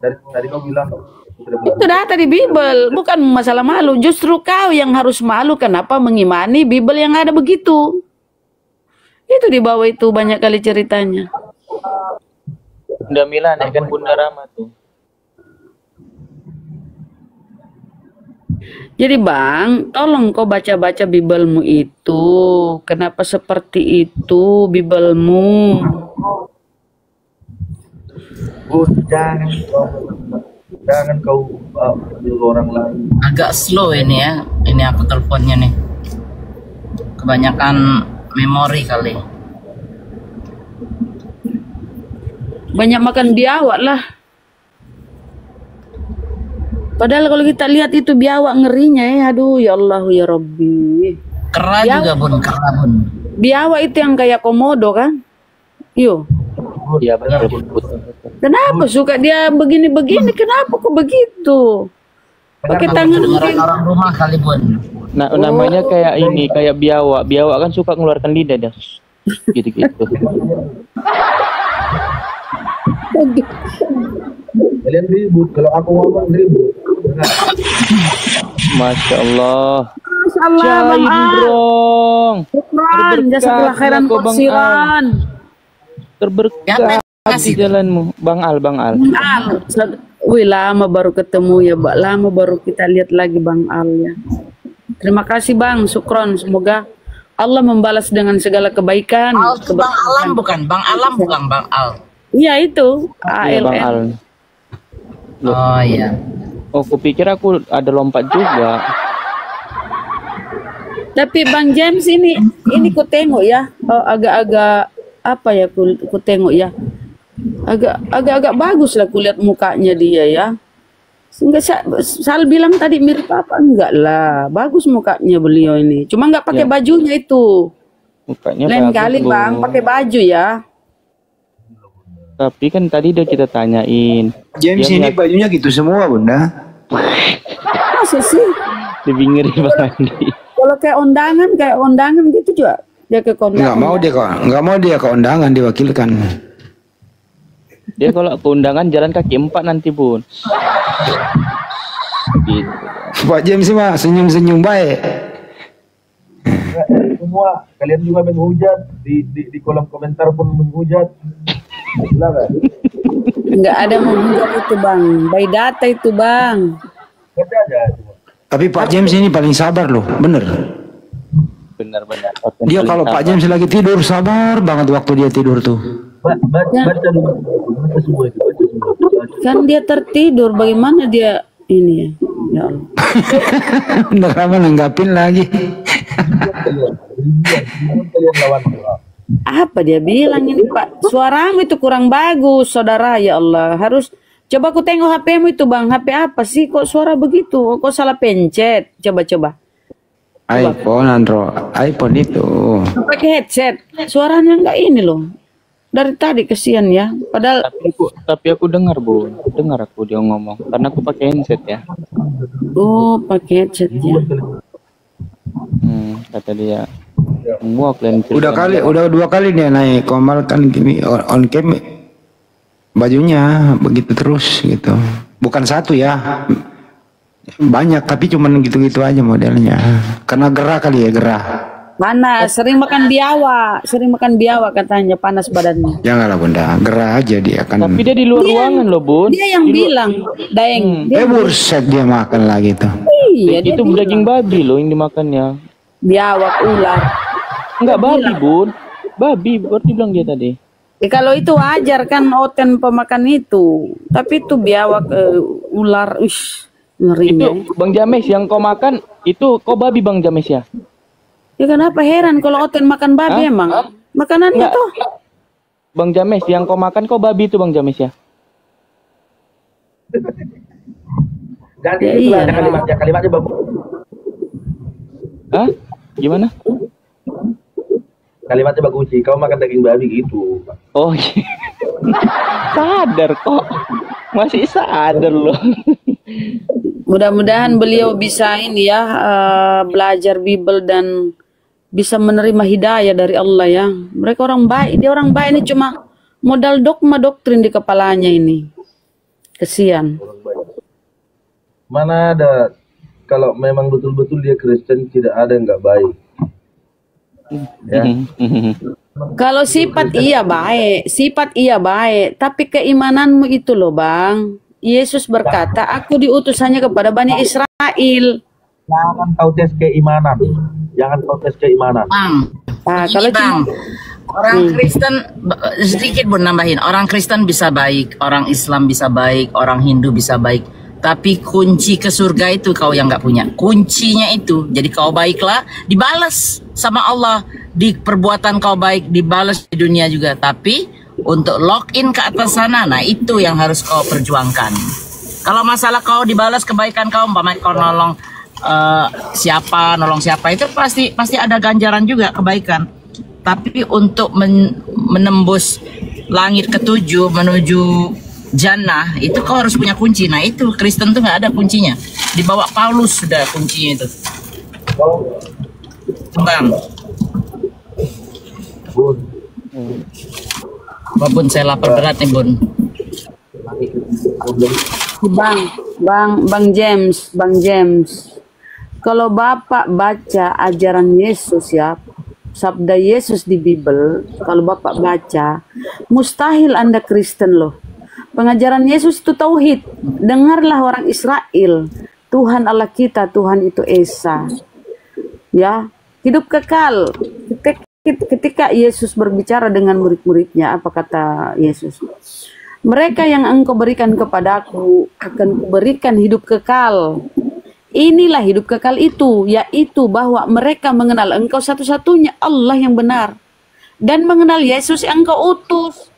Dari kau bilang Itu data di Bible, bukan masalah malu. Justru kau yang harus malu. Kenapa mengimani Bible yang ada begitu? Itu di bawah itu banyak kali ceritanya. Bunda Milan ya kan Bunda Rama tuh. Jadi bang, tolong kau baca-baca Biblemu itu. Kenapa seperti itu Biblemu? jangan kau nyuruh orang lain. Agak slow ini ya. Ini aku teleponnya nih. Kebanyakan memori kali. Banyak makan biawak lah. Padahal kalau kita lihat itu biawak ngerinya ya. Aduh ya Allah ya Rabbi. Kera juga bun, kera bun. Biawak itu yang kayak komodo kan? Yo. Iya benar. Kenapa suka dia begini-begini? Kenapa kok begitu? Pakai tangan orang rumah kali bun. Nah, namanya kayak ini, kayak biawak. Biawak kan suka ngeluarkan lidah dah. Gitu-gitu. Kalian ribut, kalau aku ngomong ribut. Masya Allah. Masya Allah, Bang Al. Dong. Syukran, jazakallah khairan kursiran. Terberkah di jalanmu, Bang Al. Bang Al. Wih, lama baru ketemu ya, Mbak. Lama baru kita lihat lagi Bang Al ya. Terima kasih Bang, syukron. Semoga Allah membalas dengan segala kebaikan. Bang Alam bukan? Bang Alam bukan Bang Al. Iya itu, Iya, Bang Al. Oh iya. Oh, kupikir aku ada lompat juga. Tapi Bang James ini ku tengok ya, agak-agak apa ya ku tengok ya. Agak-agak bagus lah kulihat mukanya dia ya. Enggak, Sal bilang tadi mirip apa? Enggak lah, bagus mukanya beliau ini. Cuma enggak pakai bajunya itu. Mukanya lain bagus, kali Bang, pakai baju ya. Tapi kan tadi udah kita tanyain. James ini bajunya gitu semua Bunda. Masa sih? Lebih ngeri Bang Andi. Kalau kayak undangan gitu juga. Dia ke kondangan. Enggak mau dia ke undangan diwakilkan. Dia kalau ke undangan jalan kaki 4 nanti Bun. Gitu. Pak James mah senyum-senyum baik. Semua kalian juga menghujat di kolom komentar pun menghujat. Enggak ada menghujat itu Bang. By data itu Bang. Tapi Pak James ini paling sabar loh, bener. Benar-benar. Dia kalau Pak James lagi tidur sabar banget waktu dia tidur tuh. Baca dulu. Baca semua itu. Kan dia tertidur, bagaimana dia ini ya? Ya Allah. Udah lama nanggapin lagi. Apa dia bilang ini Pak? Suaramu itu kurang bagus, saudara ya Allah. Harus coba aku tengok HP-mu itu Bang. HP apa sih kok suara begitu? Kok salah pencet? Coba. iPhone, Android, iPhone itu. Pakai headset. Suaranya enggak ini loh. Dari tadi kesian ya. Padahal tapi aku dengar Bu. Dengar aku dia ngomong karena aku pakai headset ya. Oh, pakai headset ya. Kata dia. Semua kalian udah 2 kali dia naik Komal kan gini on cam bajunya begitu terus gitu. Bukan satu ya. Banyak tapi cuman gitu-gitu aja modelnya. Karena gerah kali ya, gerah. Panas, sering makan biawak katanya, panas badannya. Janganlah Bunda, gerah aja dia kan. Tapi dia di luar ruangan loh Bun. Dia yang bilang, Daeng. Burset dia makan lagi tuh. Iya, itu daging babi loh yang dimakannya. Biawak, ular. Enggak babi Bun. Babi, baru bilang dia tadi. Kalau itu wajar kan oten pemakan itu. Tapi itu biawak, ular, ngerinya. Itu Bang James yang kau makan itu kau babi Bang James ya? Ya kenapa heran kalau oten makan babi emang? Makanannya tuh. Bang James yang kau makan kau babi itu Bang James ya? Ganti ya, kalimatnya bagus. Hah? Gimana? Kalimatnya Pak Kunci, kau makan daging babi gitu. Oh iya. Sadar kok. Masih sadar loh. Mudah-mudahan beliau bisa ini ya, belajar Bible dan bisa menerima hidayah dari Allah ya. Mereka orang baik, dia orang baik ini cuma modal dogma doktrin di kepalanya ini. Kesian. Mana ada, kalau memang betul-betul dia Kristen, tidak ada yang nggak baik. Ya. Kalau sifat iya baik, tapi keimananmu itu loh Bang. Yesus berkata, aku diutus hanya kepada Bani Israel. Jangan kau tes keimanan. Kalau Bang, orang Kristen sedikit Bun nambahin, orang Kristen bisa baik, orang Islam bisa baik, orang Hindu bisa baik. Tapi kunci ke surga itu kau yang nggak punya. Kuncinya itu. Jadi kau baiklah, dibalas sama Allah. Di perbuatan kau baik, dibalas di dunia juga. Tapi untuk login ke atas sana, nah itu yang harus kau perjuangkan. Kalau masalah kau dibalas kebaikan kau, umpamanya kau nolong nolong siapa, itu pasti ada ganjaran juga kebaikan. Tapi untuk menembus langit ketujuh menuju jannah itu kau harus punya kunci. Nah itu Kristen tuh nggak ada kuncinya. Dibawa Paulus sudah kuncinya itu. Bang. Bun, saya lapar berat nih Bun. Bang James. Kalau Bapak baca ajaran Yesus ya, sabda Yesus di Bible, kalau Bapak baca, mustahil Anda Kristen loh. Pengajaran Yesus itu tauhid. Dengarlah orang Israel, Tuhan Allah kita, Tuhan itu Esa. Ya, hidup kekal. Ketika Yesus berbicara dengan murid-muridnya, apa kata Yesus? Mereka yang engkau berikan kepadaku akan kuberikan hidup kekal. Inilah hidup kekal itu, yaitu bahwa mereka mengenal engkau satu-satunya Allah yang benar dan mengenal Yesus yang engkau utus.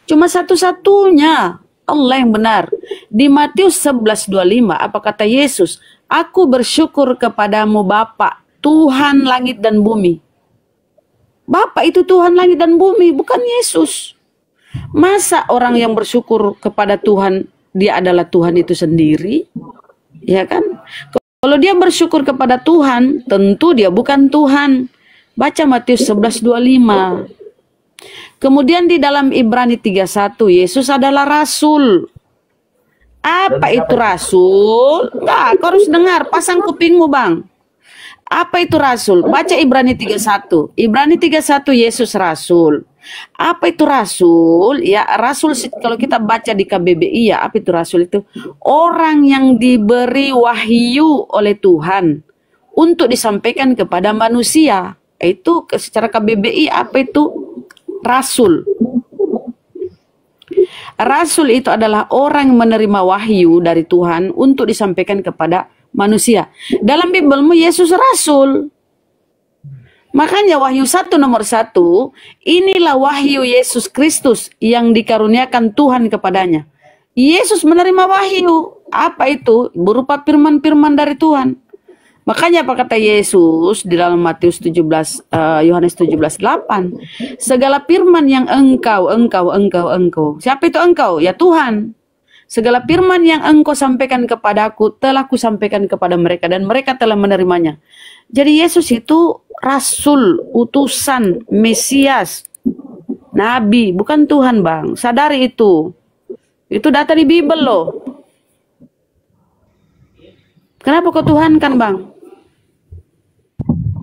Cuma satu-satunya Allah yang benar. Di Matius 11:25 apa kata Yesus? Aku bersyukur kepadamu Bapa, Tuhan langit dan bumi. Bapa itu Tuhan langit dan bumi, bukan Yesus. Masa orang yang bersyukur kepada Tuhan, dia adalah Tuhan itu sendiri? Ya kan? Kalau dia bersyukur kepada Tuhan, tentu dia bukan Tuhan. Baca Matius 11:25. Kemudian di dalam Ibrani 3:1, Yesus adalah rasul. Apa itu rasul? Nah, kau harus dengar, pasang kupingmu Bang. Apa itu rasul? Baca Ibrani 3:1. Ibrani 3:1 Yesus rasul. Apa itu rasul? Ya, rasul kalau kita baca di KBBI ya, apa itu rasul itu? Orang yang diberi wahyu oleh Tuhan untuk disampaikan kepada manusia. Itu secara KBBI apa itu? Rasul. Rasul itu adalah orang yang menerima wahyu dari Tuhan untuk disampaikan kepada manusia. Dalam Biblemu Yesus rasul. Makanya wahyu 1 nomor 1, inilah wahyu Yesus Kristus yang dikaruniakan Tuhan kepadanya. Yesus menerima wahyu. Apa itu? Berupa firman-firman dari Tuhan. Makanya apa kata Yesus di dalam Yohanes 17:8, segala firman yang engkau. Siapa itu engkau? Ya Tuhan. Segala firman yang engkau sampaikan kepadaku telah kusampaikan kepada mereka dan mereka telah menerimanya. Jadi Yesus itu rasul, utusan, Mesias, nabi, bukan Tuhan Bang. Sadari itu. Itu data di Bible loh. Kenapa kau Tuhan kan Bang?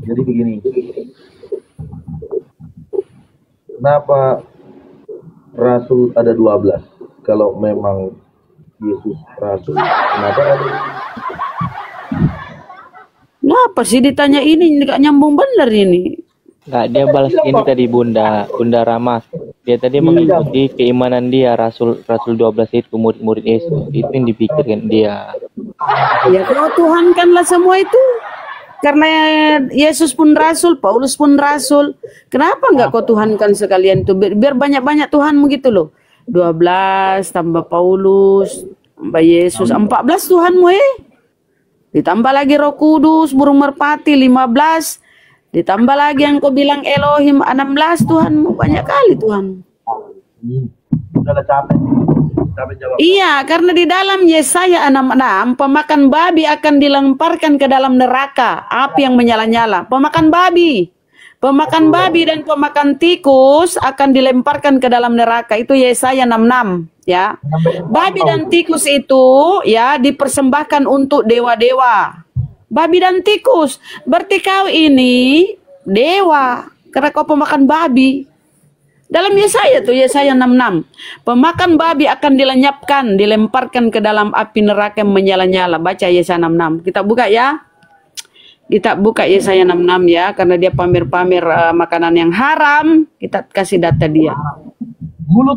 Jadi begini, kenapa rasul ada 12? Kalau memang Yesus rasul, kenapa ada? Kenapa sih ditanya ini nggak nyambung bener ini? Nggak, dia balas ini tadi Bunda Ramas. Dia tadi mengikuti keimanan dia Rasul 12 itu murid-murid Yesus. Itu yang dipikirkan dia. Ya kalau Tuhan kanlah semua itu. Karena Yesus pun rasul, Paulus pun rasul. Kenapa enggak kau Tuhankan sekalian itu? Biar banyak-banyak Tuhanmu gitu loh. 12 tambah Paulus, tambah Yesus, 14 Tuhanmu Ditambah lagi Roh Kudus, burung merpati 15. Ditambah lagi yang kau bilang Elohim 16 Tuhanmu, banyak kali Tuhan. Udahlah capek. Capek jawab. Iya, karena di dalam Yesaya 66, pemakan babi akan dilemparkan ke dalam neraka, api yang menyala-nyala. Pemakan babi. Pemakan babi dan pemakan tikus akan dilemparkan ke dalam neraka. Itu Yesaya 66, ya. Babi dan tikus itu ya dipersembahkan untuk dewa-dewa. Babi dan tikus. Berarti kau ini dewa karena kau pemakan babi. Dalam Yesaya tuh, Yesaya 66. Pemakan babi akan dilenyapkan, dilemparkan ke dalam api neraka yang menyala-nyala. Baca Yesaya 66. Kita buka ya. Kita buka Yesaya 66 ya, karena dia pamer-pamer makanan yang haram. Kita kasih data dia.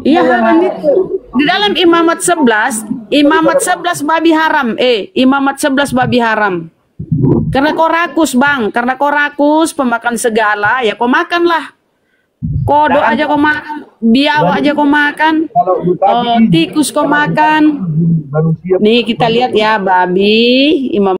Iya haram itu. Di dalam Imamat 11, Imamat 11 babi haram. Imamat 11 babi haram. Karena kau rakus bang, karena kau rakus pemakan segala, ya kau makanlah. Kodok aja kau makan, biawak aja kau makan, tikus kau makan. Nih kita lihat ya babi, Imam